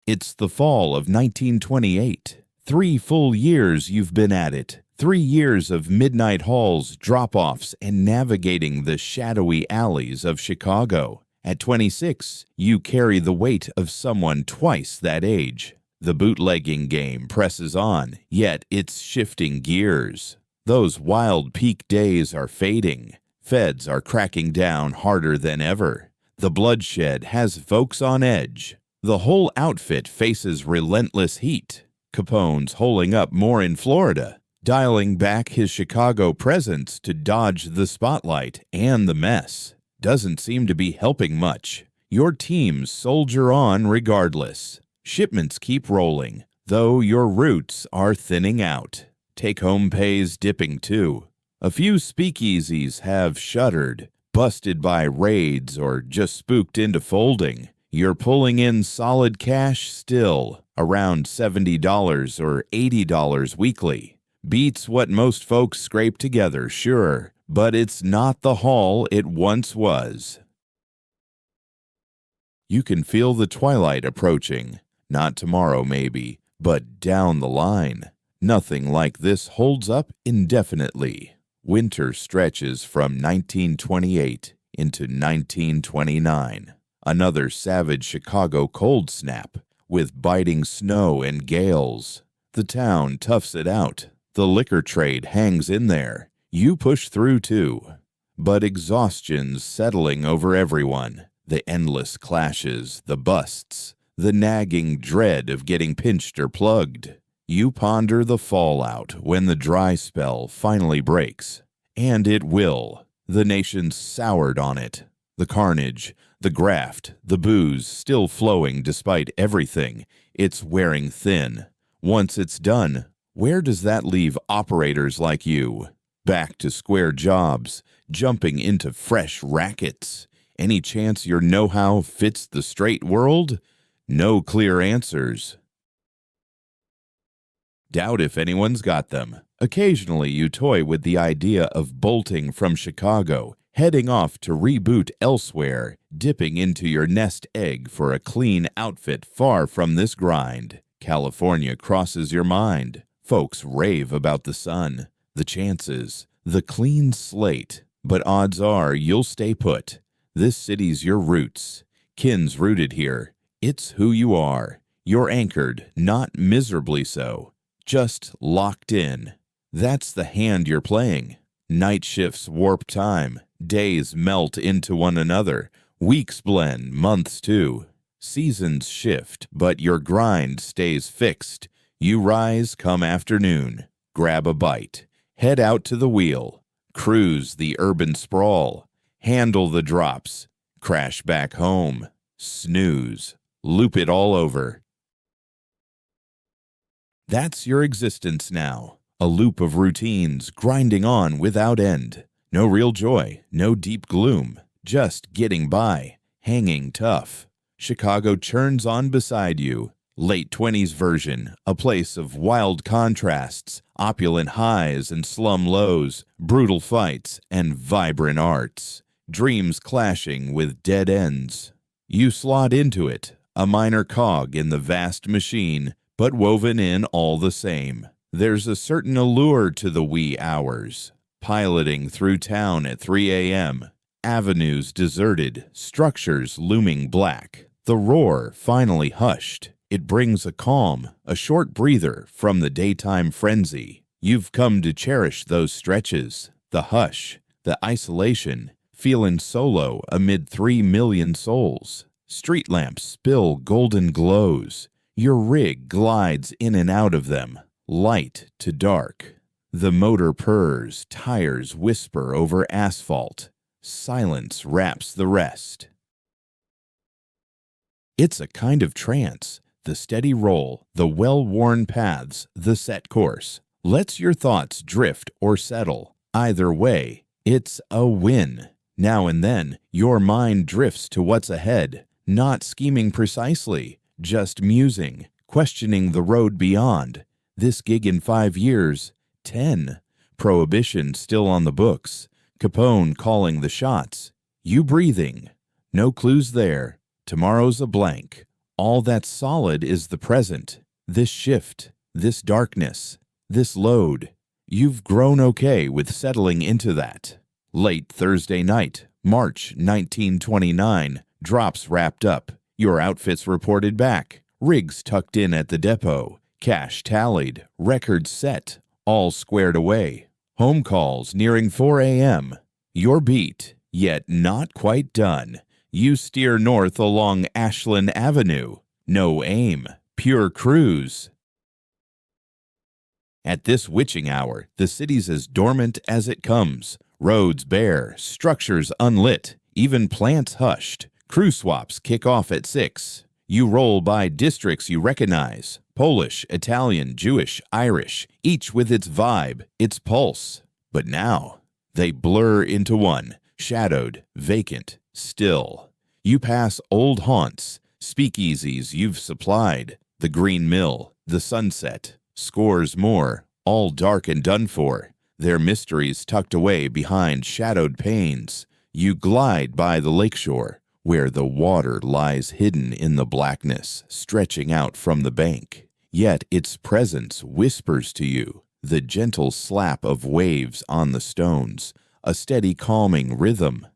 S1: It's the fall of 1928. 3 full years you've been at it. 3 years of midnight hauls, drop-offs, and navigating the shadowy alleys of Chicago. At 26, you carry the weight of someone twice that age. The bootlegging game presses on, yet it's shifting gears. Those wild peak days are fading. Feds are cracking down harder than ever. The bloodshed has folks on edge. The whole outfit faces relentless heat. Capone's holing up more in Florida, dialing back his Chicago presence to dodge the spotlight and the mess. Doesn't seem to be helping much. Your teams soldier on regardless. Shipments keep rolling, though your routes are thinning out. Take-home pay's dipping too. A few speakeasies have shuttered, busted by raids, or just spooked into folding. You're pulling in solid cash still, around $70 or $80 weekly. Beats what most folks scrape together, sure, but it's not the haul it once was. You can feel the twilight approaching. Not tomorrow, maybe, but down the line. Nothing like this holds up indefinitely. Winter stretches from 1928 into 1929. Another savage Chicago cold snap, with biting snow and gales. The town toughs it out. The liquor trade hangs in there. You push through too. But exhaustion's settling over everyone. The endless clashes, the busts, the nagging dread of getting pinched or plugged. You ponder the fallout when the dry spell finally breaks. And it will. The nation's soured on it. The carnage, the graft, the booze still flowing despite everything. It's wearing thin. Once it's done, where does that leave operators like you? Back to square jobs, jumping into fresh rackets. Any chance your know-how fits the straight world? No clear answers. Doubt if anyone's got them. Occasionally you toy with the idea of bolting from Chicago, heading off to reboot elsewhere, dipping into your nest egg for a clean outfit far from this grind. California crosses your mind. Folks rave about the sun, the chances, the clean slate. But odds are you'll stay put. This city's your roots. Kin's rooted here. It's who you are. You're anchored, not miserably so. Just locked in. That's the hand you're playing. Night shifts warp time. Days melt into one another. Weeks blend, months too. Seasons shift, but your grind stays fixed. You rise come afternoon. Grab a bite. Head out to the wheel. Cruise the urban sprawl. Handle the drops. Crash back home. Snooze. Loop it all over. That's your existence now. A loop of routines grinding on without end. No real joy, no deep gloom. Just getting by, hanging tough. Chicago churns on beside you. Late 20s version, a place of wild contrasts, opulent highs and slum lows, brutal fights and vibrant arts. Dreams clashing with dead ends. You slot into it, a minor cog in the vast machine, but woven in all the same. There's a certain allure to the wee hours. Piloting through town at 3 a.m., avenues deserted, structures looming black. The roar finally hushed. It brings a calm, a short breather from the daytime frenzy. You've come to cherish those stretches, the hush, the isolation, feeling solo amid 3 million souls. Street lamps spill golden glows. Your rig glides in and out of them, light to dark. The motor purrs, tires whisper over asphalt. Silence wraps the rest. It's a kind of trance. The steady roll, the well-worn paths, the set course. Lets your thoughts drift or settle. Either way, it's a win. Now and then, your mind drifts to what's ahead, not scheming precisely, just musing, questioning the road beyond. This gig in 5 years, 10. Prohibition still on the books. Capone calling the shots. You breathing. No clues there. Tomorrow's a blank. All that's solid is the present. This shift, this darkness, this load. You've grown okay with settling into that. Late Thursday night, March 1929. Drops wrapped up. Your outfits reported back. Rigs tucked in at the depot. Cash tallied. Records set. All squared away. Home calls nearing 4 a.m. You're beat, yet not quite done. You steer north along Ashland Avenue. No aim. Pure cruise. At this witching hour, the city's as dormant as it comes. Roads bare, structures unlit, even plants hushed. Crew swaps kick off at 6. You roll by districts you recognize. Polish, Italian, Jewish, Irish, each with its vibe, its pulse. But now, they blur into one, shadowed, vacant, still. You pass old haunts, speakeasies you've supplied, the green mill, the sunset, scores more, all dark and done for, their mysteries tucked away behind shadowed panes. You glide by the lakeshore, where the water lies hidden in the blackness, stretching out from the bank. Yet its presence whispers to you, the gentle slap of waves on the stones, a steady calming rhythm.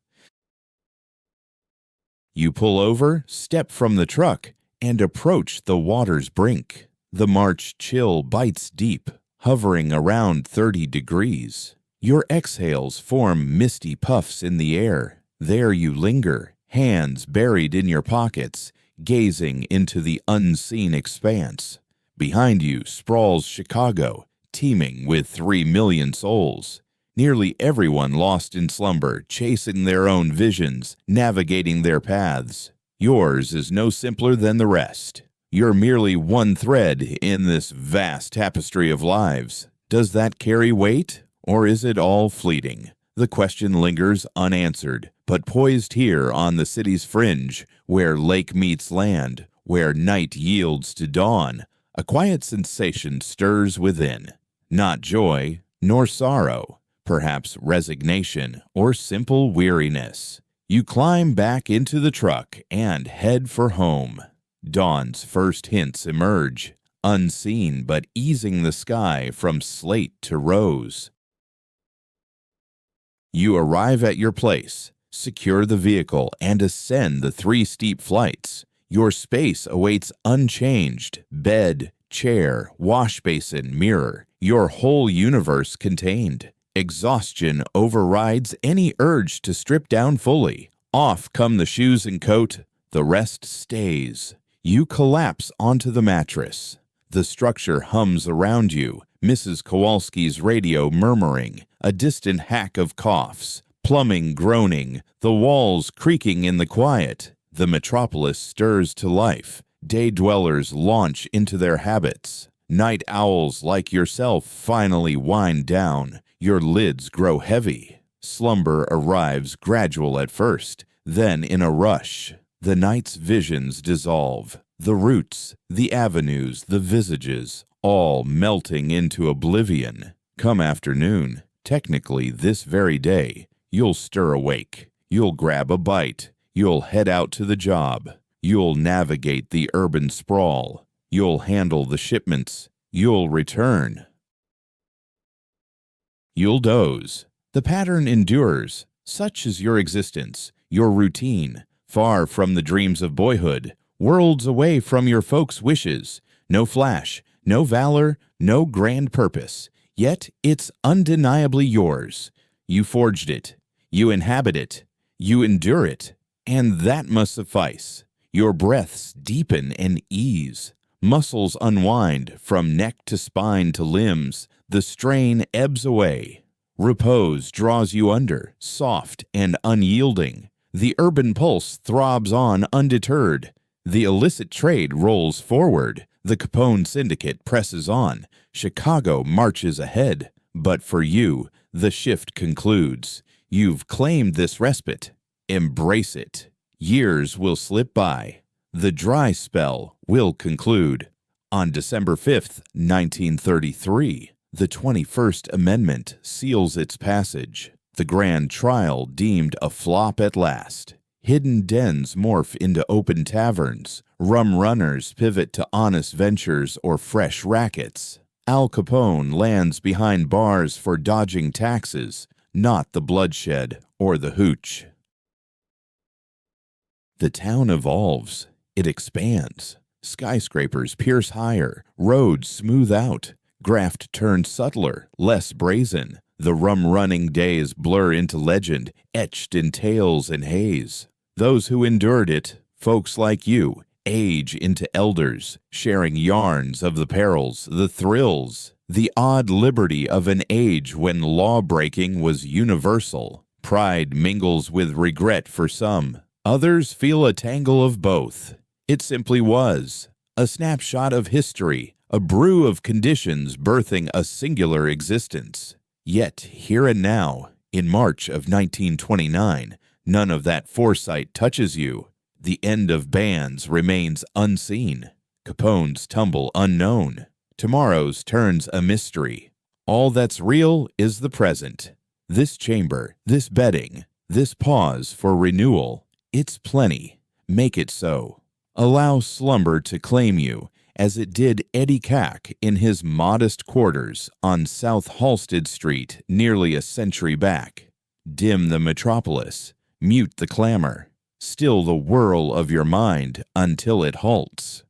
S1: You pull over, step from the truck, and approach the water's brink. The March chill bites deep, hovering around 30 degrees. Your exhales form misty puffs in the air. There you linger, hands buried in your pockets, gazing into the unseen expanse. Behind you sprawls Chicago, teeming with 3 million souls. Nearly everyone lost in slumber, chasing their own visions, navigating their paths. Yours is no simpler than the rest. You're merely one thread in this vast tapestry of lives. Does that carry weight, or is it all fleeting? The question lingers unanswered, but poised here on the city's fringe, where lake meets land, where night yields to dawn, a quiet sensation stirs within. Not joy, nor sorrow, perhaps resignation or simple weariness. You climb back into the truck and head for home. Dawn's first hints emerge, unseen but easing the sky from slate to rose. You arrive at your place, secure the vehicle, and ascend the 3 steep flights. Your space awaits unchanged, bed, chair, wash basin, mirror, your whole universe contained. Exhaustion overrides any urge to strip down fully. Off come the shoes and coat, the rest stays. You collapse onto the mattress. The structure hums around you, Mrs. Kowalski's radio murmuring, a distant hack of coughs, plumbing groaning, the walls creaking in the quiet. The metropolis stirs to life. Day dwellers launch into their habits. Night owls like yourself finally wind down. Your lids grow heavy. Slumber arrives gradual at first, then in a rush. The night's visions dissolve. The routes, the avenues, the visages, all melting into oblivion. Come afternoon, technically this very day, you'll stir awake. You'll grab a bite. You'll head out to the job. You'll navigate the urban sprawl. You'll handle the shipments. You'll return. You'll doze. The pattern endures. Such is your existence, your routine, far from the dreams of boyhood, worlds away from your folks' wishes. No flash, no valor, no grand purpose. Yet it's undeniably yours. You forged it. You inhabit it. You endure it. And that must suffice. Your breaths deepen and ease. Muscles unwind from neck to spine to limbs. The strain ebbs away. Repose draws you under, soft and unyielding. The urban pulse throbs on undeterred. The illicit trade rolls forward. The Capone syndicate presses on. Chicago marches ahead. But for you, the shift concludes. You've claimed this respite. Embrace it. Years will slip by. The dry spell will conclude. On December 5th, 1933, the 21st Amendment seals its passage. The grand trial deemed a flop at last. Hidden dens morph into open taverns. Rum runners pivot to honest ventures or fresh rackets. Al Capone lands behind bars for dodging taxes, not the bloodshed or the hooch. The town evolves. It expands. Skyscrapers pierce higher. Roads smooth out. Graft turns subtler, less brazen. The rum-running days blur into legend, etched in tales and haze. Those who endured it, folks like you, age into elders, sharing yarns of the perils, the thrills, the odd liberty of an age when law-breaking was universal. Pride mingles with regret for some. Others feel a tangle of both. It simply was. A snapshot of history, a brew of conditions birthing a singular existence. Yet, here and now, in March of 1929, none of that foresight touches you. The end of bands remains unseen. Capone's tumble unknown. Tomorrow's turns a mystery. All that's real is the present. This chamber, this bedding, this pause for renewal, it's plenty. Make it so. Allow slumber to claim you, as it did Eddie Cack in his modest quarters on South Halsted Street nearly a century back. Dim the metropolis, mute the clamor, still the whirl of your mind until it halts.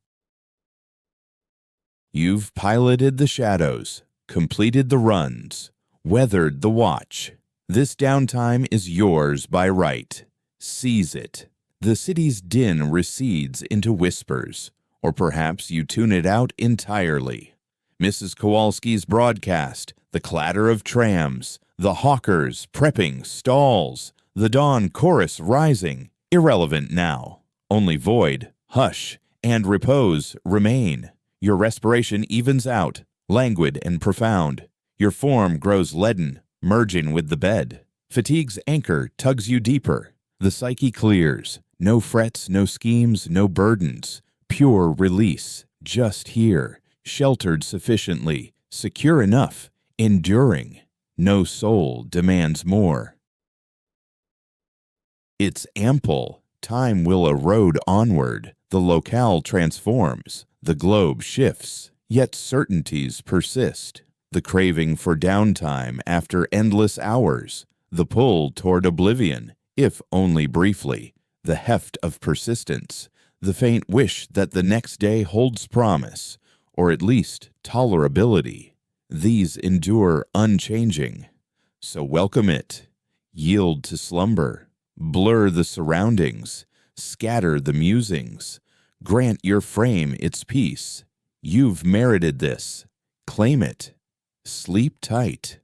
S1: You've piloted the shadows, completed the runs, weathered the watch. This downtime is yours by right. Seize it. The city's din recedes into whispers, or perhaps you tune it out entirely. Mrs. Kowalski's broadcast, the clatter of trams, the hawkers prepping stalls, the dawn chorus rising, irrelevant now. Only void, hush, and repose remain. Your respiration evens out, languid and profound. Your form grows leaden, merging with the bed. Fatigue's anchor tugs you deeper. The psyche clears. No frets, no schemes, no burdens. Pure release, just here, sheltered sufficiently, secure enough, enduring. No soul demands more. It's ample. Time will erode onward. The locale transforms. The globe shifts. Yet certainties persist. The craving for downtime after endless hours. The pull toward oblivion, if only briefly. The heft of persistence. The faint wish that the next day holds promise, or at least tolerability. These endure unchanging. So welcome it. Yield to slumber. Blur the surroundings. Scatter the musings. Grant your frame its peace. You've merited this. Claim it. Sleep tight.